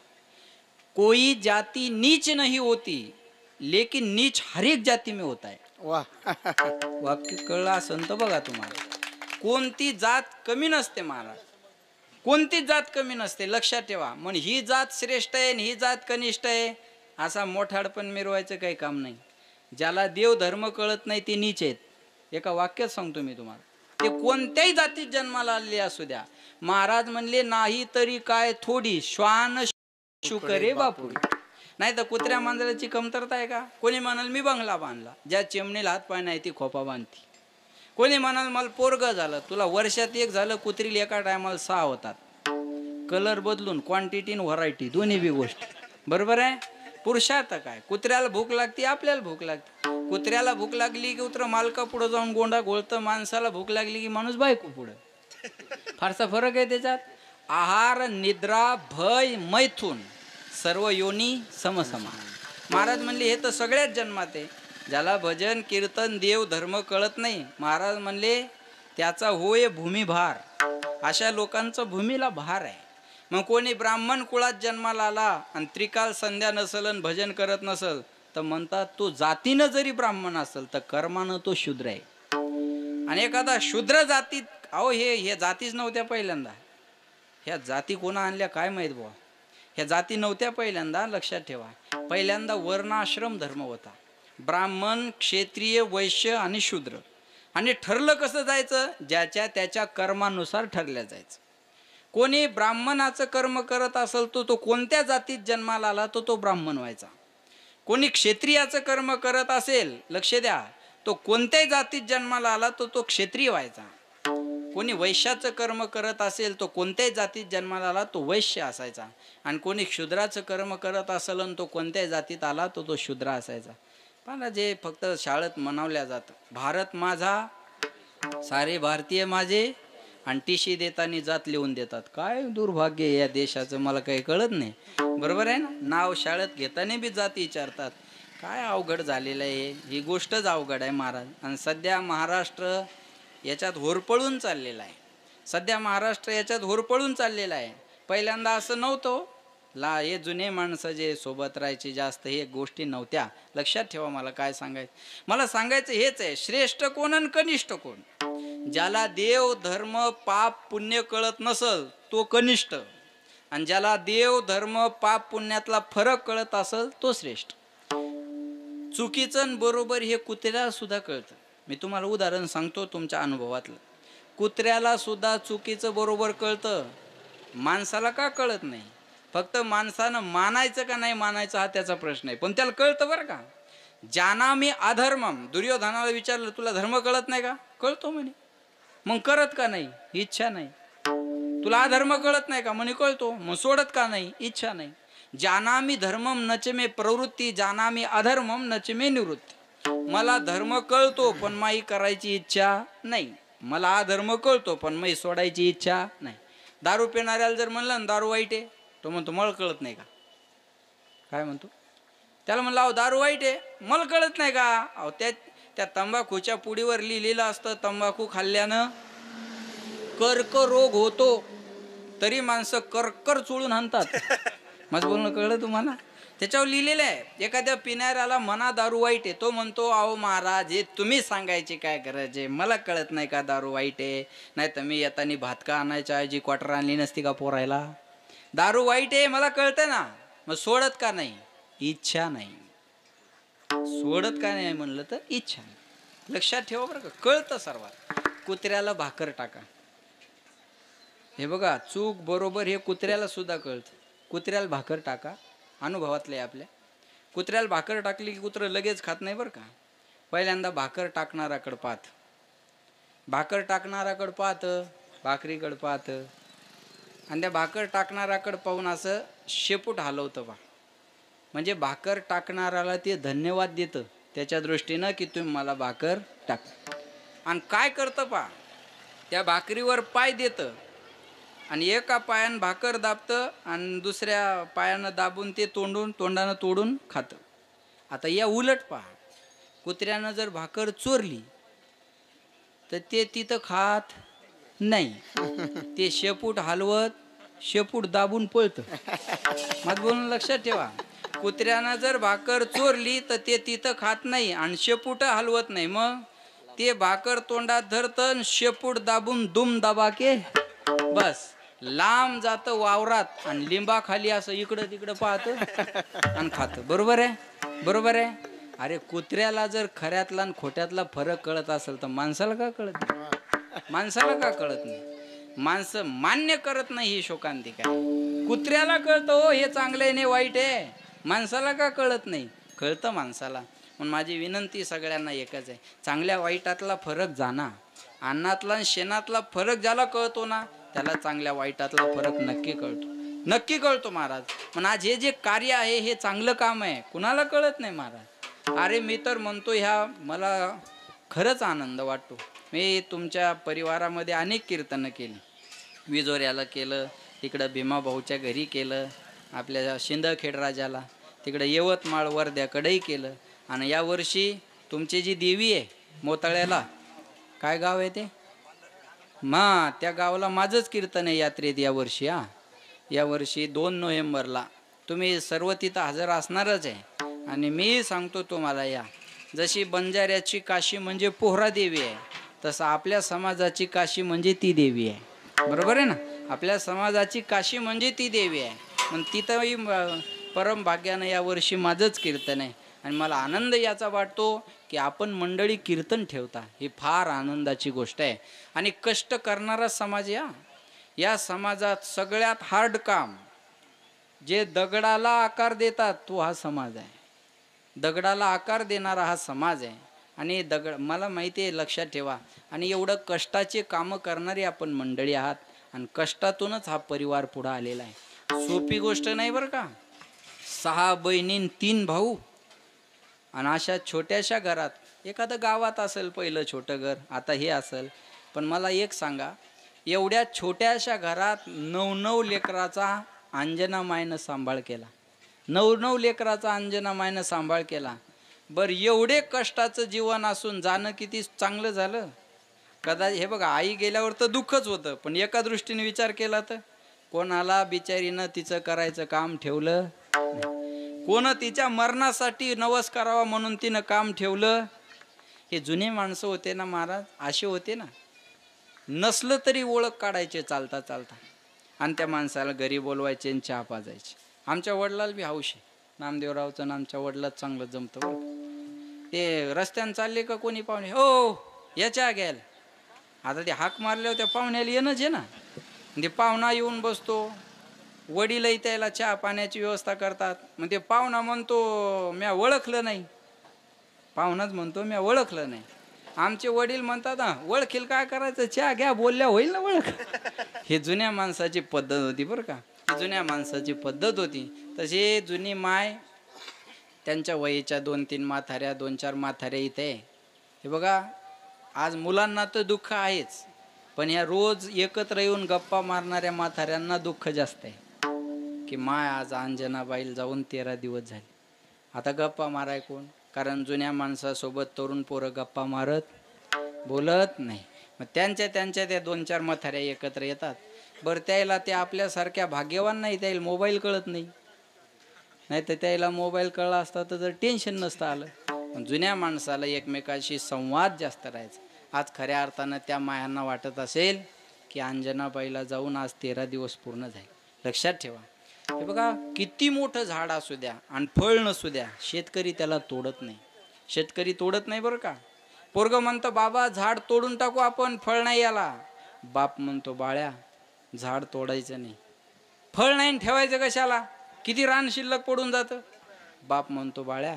कोई जाती नीच नहीं होती, लेकिन नीच हर एक जाती में होता है. वाक्य कळलं असेल तर बघा तुम्हाला. कोणती जात कमी नसते महाराज, कोणतीच जात कमी नसते, लक्षात ठेवा. मग ही जात श्रेष्ठ आहे आणि ही जात कनिष्ठ आहे असा मोठाडपण मिरवायचं काही काम नाही. ज्याला देव धर्म कळत नाही ते नीच आहेत. एका वाक्यात सांगतो मी तुम्हाला, ते कोणत्याही जातीत जन्माला आलेले असू द्या. महाराज म्हणले नाही तरी काय थोडी श्वान शुकरे बापू. नाही तर कुत्र्या मांजराची कमतरता आहे का. कोणी म्हणाल मी बंगला बांधला, ज्या चिमणीला हात पाय नाही ती खोपा बांधती. कोणी म्हणाल मला पोरग झालं, तुला वर्षात एक झालं, कुत्रीला एका टायमाला 6 होतात. कलर बदलून, क्वांटिटी आणि व्हरायटी दोन्ही बी गोष्टी बरोबर आहे. पुरुषार्थ काय, कुत्र्याला भूक लागते, आपल्याला भूक लागते. कुत्र्याला भूक लागली की कुत्रं मालका पुढं जाऊन गोंडा घोळतं, माणसाला भूक लागली की माणूस बायको पुढं. फारसा फरक आहे त्याच्यात. आहार, निद्रा, भय, मैथून सर्व योनी समसमा. महाराज म्हणले हे तर सगळ्याच जन्मात आहे. ज्याला भजन कीर्तन देव धर्म कळत नाही, महाराज म्हणले त्याचा होय भूमिभार. अशा लोकांचा भूमीला भार आहे. मग कोणी ब्राह्मण कुळात जन्माला आला आणि त्रिकाल संध्या नसल आणि भजन करत नसल, तर म्हणतात तो जातीनं जरी ब्राह्मण असेल तर कर्मानं तो शूद्र आहे. आणि एखादा शूद्र जातीत, अहो हे जातीच नव्हत्या पहिल्यांदा. ह्या जाती कोणा आणल्या काय माहीत बुवा. ह्या जाती नव्हत्या पहिल्यांदा, लक्षात ठेवा. पहिल्यांदा वर्णाश्रम धर्म होता. ब्राह्मण, क्षत्रिय, वैश्य आणि शूद्र. आणि ठरलं कसं जायचं, ज्याच्या त्याच्या कर्मानुसार ठरल्या जायचं. कोणी ब्राह्मणाचं कर्म करत असेल तो कोणत्या जातीत जन्माला आला तो ब्राह्मण व्हायचा. कोणी क्षत्रियाचं कर्म करत असेल, लक्ष द्या, तो कोणत्याही जातीत जन्माला आला तो क्षत्रिय व्हायचा. कोणी वैश्याचं कर्म करत असेल तो कोणत्याही जातीत जन्माला आला तो वैश्य असायचा. आणि कोणी शूद्राचं कर्म करत असेल आणि तो कोणत्याही जातीत आला तो शूद्र असायचा. पण जे फक्त शाळेत म्हणावल्या जातं, भारत माझा, सारे भारतीय माझे, आणि टीशी देताना जात लिहून देतात. काय दुर्भाग्य या देशाचं, मला काही कळत नाही. बरोबर आहे ना. नाव शाळेत घेताना बी जात विचारतात. काय अवघड झालेलं आहे, ही गोष्टच अवघड आहे महाराज. आणि सध्या महाराष्ट्र याच्यात होरपळून चाललेला आहे. सध्या महाराष्ट्र याच्यात होरपळून चाललेला आहे. पहिल्यांदा असं नव्हतं. हे जुने माणसं जे सोबत राहायचे जास्त, हे गोष्टी नव्हत्या. लक्षात ठेवा. मला काय सांगायचं, मला सांगायचं हेच आहे, श्रेष्ठ कोण आणि कनिष्ठ कोण. ज्याला देव धर्म पाप पुण्य कळत नसल तो कनिष्ठ, आणि ज्याला देव धर्म पाप पुण्यातला फरक कळत असल तो श्रेष्ठ. चुकीचं बरोबर हे कुत्र्याला सुद्धा कळतं. मी तुम्हाला उदाहरण सांगतो तुमच्या अनुभवातलं. कुत्र्याला सुद्धा चुकीचं बरोबर कळतं, माणसाला का कळत नाही. फक्त माणसानं मानायचं का नाही मानायचं हा त्याचा प्रश्न आहे, पण त्याला कळतं बरं का. ज्याना मी अधर्मम, दुर्योधनाला विचारलं तुला धर्म कळत नाही का, कळतो म्हणे. मग करत का नाही, इच्छा नाही. तुला अधर्म कळत नाही का, म्हणे कळतो. मग सोडत का नाही, इच्छा नाही. जानामी धर्मम नच मे प्रवृत्ती जानामी अधर्मम नच मे निवृत्ती. मला धर्म कळतो पण माई करायची इच्छा नाही. मला अधर्म कळतो पण माई सोडायची इच्छा नाही. दारू पिणाऱ्याला जर म्हणलं ना दारू वाईट आहे, तो म्हणतो मला कळत नाही का. काय म्हणतो त्याला म्हणलं अहो दारू वाईट आहे, मला कळत नाही का. अहो त्या तंबाखूच्या पुडीवर लिहिलेलं असतं तंबाखू खाल्ल्यानं कर्करोग होतो, तरी माणसं करकर चोळून आणतात. माझं बोलणं कळलं तुम्हाला. त्याच्यावर लिहिलेलं आहे. एखाद्या पिणाऱ्याला म्हणा दारू वाईट आहे, तो म्हणतो अहो महाराज हे तुम्ही सांगायचे काय करायचे, मला कळत नाही का दारू वाईट आहे. नाही तर मी येताना भातका आणायच्या ऐवजी क्वार्टर आणली नसती का पोरायला. दारू वाईट आहे मला कळतं ना, मग सोडत का नाही. इच्छा नाही. सोडत का नाही म्हणलं तर इच्छा नाही. लक्षात ठेवा बरं का. कळतं सर्वात. कुत्र्याला भाकर टाका, हे बघा चूक बरोबर हे कुत्र्याला सुद्धा कळतं. कुत्र्याला भाकर टाका, अनुभवातलं आहे आपल्या. कुत्र्याला भाकर टाकली की कुत्रं लगेच खात नाही बरं का. पहिल्यांदा भाकर टाकणाराकडं पाहत, भाकर टाकणाराकडं पाहतं, भाकरीकडं पाहतं, आणि त्या भाकर टाकणाराकडं पाहून असं शेपूट हलवतं बा. म्हणजे भाकर टाकणाऱ्याला ते धन्यवाद देतं त्याच्या दृष्टीनं की तुम्ही मला भाकर टाक. आणि काय करतं पा, त्या भाकरीवर पाय देतं आणि एका पायानं भाकर दाबतं आणि दुसऱ्या पायानं दाबून ते तोंडानं तोडून खातं. आता या उलट पहा, कुत्र्यानं जर भाकर चोरली तर ते तिथं खात नाही, ते शेपूट हलवत शेपूट दाबून पळतं. माझं बोलणं लक्षात ठेवा. कुत्र्यानं जर भाकर चोरली तर ते तिथं खात नाही आणि शेपूट हलवत नाही, मग ते भाकर तोंडात धरतं, शेपूट दाबून दुम दबाके बस लांब जातं वावरात आणि लिंबाखाली असं इकडं तिकडं पाहतं आणि खातं. बरोबर आहे, बरोबर आहे. अरे कुत्र्याला जर खऱ्यातला आणि खोट्यातला फरक कळत असेल तर माणसाला का कळत नाही. माणसाला का कळत नाही. माणसं मान्य करत नाही ही शोकांतिका आहे. कुत्र्याला कळतं हो हे चांगलं आहे नाही वाईट आहे, माणसाला का कळत नाही. कळतं माणसाला. म्हणून माझी विनंती सगळ्यांना एकच आहे, चांगल्या वाईटातला फरक जाणा. अन्नातला आणि शेणातला फरक ज्याला कळतो ना त्याला चांगल्या वाईटातला फरक नक्की कळतो, नक्की कळतो महाराज. पण आज हे जे कार्य आहे हे चांगलं काम आहे, कुणाला कळत नाही महाराज. अरे मी तर म्हणतो ह्या मला खरंच आनंद वाटतो. मी तुमच्या परिवारामध्ये अनेक कीर्तनं केली. विजोऱ्याला केलं, तिकडं भीमाभाऊच्या घरी केलं, आपल्या शिंदखेड राजाला, तिकडं यवतमाळ वर्ध्याकडेही केलं. आणि यावर्षी तुमची जी देवी आहे मोताळ्याला, काय गाव आहे ते, त्या गावाला माझंच कीर्तन आहे यात्रेत यावर्षी. यावर्षी 2 नोव्हेंबरला तुम्ही सर्व तिथं हजर असणारच आहे. आणि मी सांगतो तुम्हाला, या जशी बंजाऱ्याची काशी म्हणजे पोहरा देवी आहे, तसं आपल्या समाजाची काशी म्हणजे ती देवी आहे. बरोबर आहे ना. आपल्या समाजाची काशी म्हणजे ती देवी आहे. मग तिथंही परम भाग्यानं यावर्षी माझंच कीर्तन आहे. आणि मला आनंद याचा वाटतो की आपण मंडळी कीर्तन ठेवता, ही फार आनंदाची गोष्ट आहे. आणि कष्ट करणारा समाज या समाजात सगळ्यात हार्ड काम जे दगडाला आकार देतात तो हा समाज आहे. दगडाला आकार देणारा हा समाज आहे. आणि मला माहिती आहे, लक्षात ठेवा. आणि एवढं कष्टाचे कामं करणारी आपण मंडळी आहात आणि कष्टातूनच हा परिवार पुढे आलेला आहे. सोपी गोष्ट नाही बरं का. 6 बहिणी 3 भाऊ आणि अशा छोट्याशा घरात, एखादं गावात असेल पहिलं छोटं घर, आता हे असेल. पण मला एक सांगा, एवढ्या छोट्याशा घरात 9 लेकराचा अंजना मायनं सांभाळ केला. 9 लेकराचा अंजना मायनं सांभाळ केला. बरं एवढे कष्टाचं जीवन असून जाणं किती चांगलं झालं. कदाचित हे बघा, आई गेल्यावर तर दुःखच होतं, पण एका दृष्टीने विचार केला तर कोणाला बिचारीनं तिचं करायचं काम ठेवलं, कोण तिच्या मरणासाठी नवस करावा म्हणून तिनं काम ठेवलं. हे जुने माणसं होते ना महाराज, असे होते ना, नसलं तरी ओळख काढायचे चालता चालता आणि त्या माणसाला घरी बोलवायचे आणि चहा पाजायचे. आमच्या वडिलाला बी हौश आहे, नामदेवरावचं आणि आमच्या वडिलाच चांगलं जमतं. ते रस्त्यानं चालले का कोणी पाहुणे, हो याच्या घ्यायला, आता ते हाक मारल्यावर त्या पाहुण्याला येणंच आहे ना. ते पाहुणा येऊन बसतो, वडीलही त्याला चहा पाण्याची व्यवस्था करतात. मग ते पाहुणा म्हणतो म्या ओळखलं नाही, पाहुणाच म्हणतो म्या ओळखलं नाही. आमचे वडील म्हणतात ओळखील काय करायचं, चहा घ्या, बोलल्या होईल ना ओळख. हे जुन्या माणसाची पद्धत होती बरं का. ही जुन्या माणसाची पद्धत होती. तशी जुनी माय त्यांच्या वयीच्या 2-3 म्हाताऱ्या 2-4 म्हाताऱ्या इथे. हे बघा आज मुलांना तर दुःख आहेच, पण ह्या रोज एकत्र येऊन गप्पा मारणाऱ्या म्हाताऱ्यांना दुःख जास्त आहे की माय आज अंजनाबाईला जाऊन 13 दिवस झाले. आता गप्पा माराय कोण? कारण जुन्या माणसासोबत तरुण पोरं गप्पा मारत बोलत नाही. मग त्यांच्या त्या 2-4 म्हाताऱ्या एकत्र येतात. बरं त्याला ते आपल्यासारख्या भाग्यवान नाही, त्याला मोबाईल कळत नाही. नाही तर त्याला मोबाईल कळला असता तर टेन्शन नसतं आलं. पण जुन्या माणसाला एकमेकाशी संवाद जास्त राहायचा. आज खऱ्या अर्थानं त्या मायांना वाटत असेल की अंजनाबाईला जाऊन आज 13 दिवस पूर्ण झाले. लक्षात ठेवा, हे बघा किती मोठं झाड असू द्या आणि फळ नसू द्या, शेतकरी त्याला तोडत नाही. शेतकरी तोडत नाही बरं का. पोरगं म्हणतं बाबा झाड तोडून टाकू आपण, फळ नाही याला. बाप म्हणतो बाळ्या झाड तोडायचं नाही, फळ नाही ठेवायचं कशाला, किती रान शिल्लक पडून जातं. बाप म्हणतो बाळ्या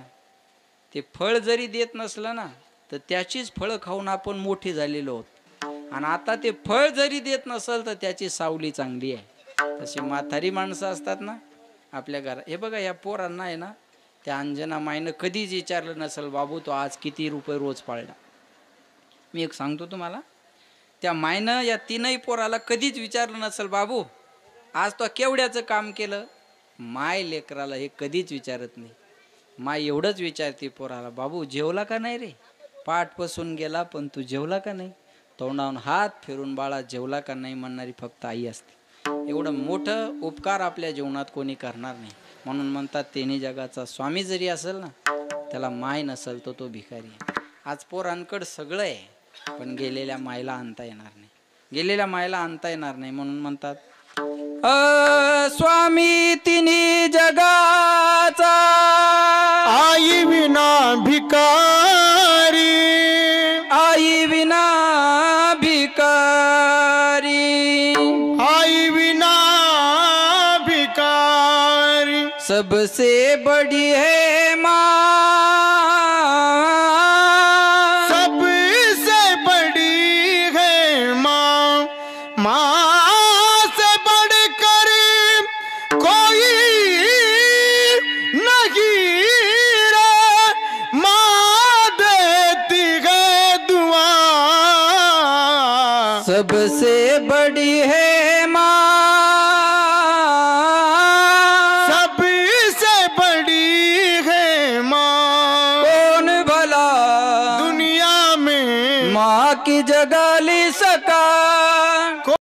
ते फळ जरी देत नसलं ना तर त्याचीच फळं खाऊन आपण मोठे झालेलो आहोत, आणि आता ते फळ जरी देत नसेल तर त्याची सावली चांगली आहे. तशी म्हातारी माणसं असतात ना आपल्या घरात. हे बघा या पोरांना आहे ना, त्या अंजना माईनं कधीच विचारलं नसेल बाबू तो आज किती रुपये रोज पाळला. मी एक सांगतो तुम्हाला, त्या मायनं या 3ही पोराला कधीच विचारलं नसेल बाबू आज तो केवढ्याचं काम केलं. माय लेकराला हे कधीच विचारत नाही. माय एवढंच विचारते पोराला, बाबू जेवला का नाही रे, पाठपासून गेला पण तू जेवला का नाही. तोंडावून हात फिरून बाळा जेवला का नाही म्हणणारी फक्त आई असते. एवढं मोठं उपकार आपल्या जीवनात कोणी करणार नाही. म्हणून म्हणतात तिन्ही जगाचा स्वामी जरी असेल ना त्याला माय नसेल तर तो भिकारी आहे. आज पोरांकडं सगळं आहे पण गेलेल्या मायला आणता येणार नाही. गेलेल्या मायला आणता येणार नाही. म्हणून म्हणतात स्वामी तिन्ही जगाचा आई विना भिकारी, आई विना भिकारी, आई विना भिकारी, सबसे बड़ी है माँ, सबसे बड़ी है माँ, माँ से बढ़कर कोई नहीं रे, माँ देती है दुआ, सबसे बड़ी है माँ, सबसे बड़ी है माँ, कौन भला दुनिया में माँ की जगह ले सका,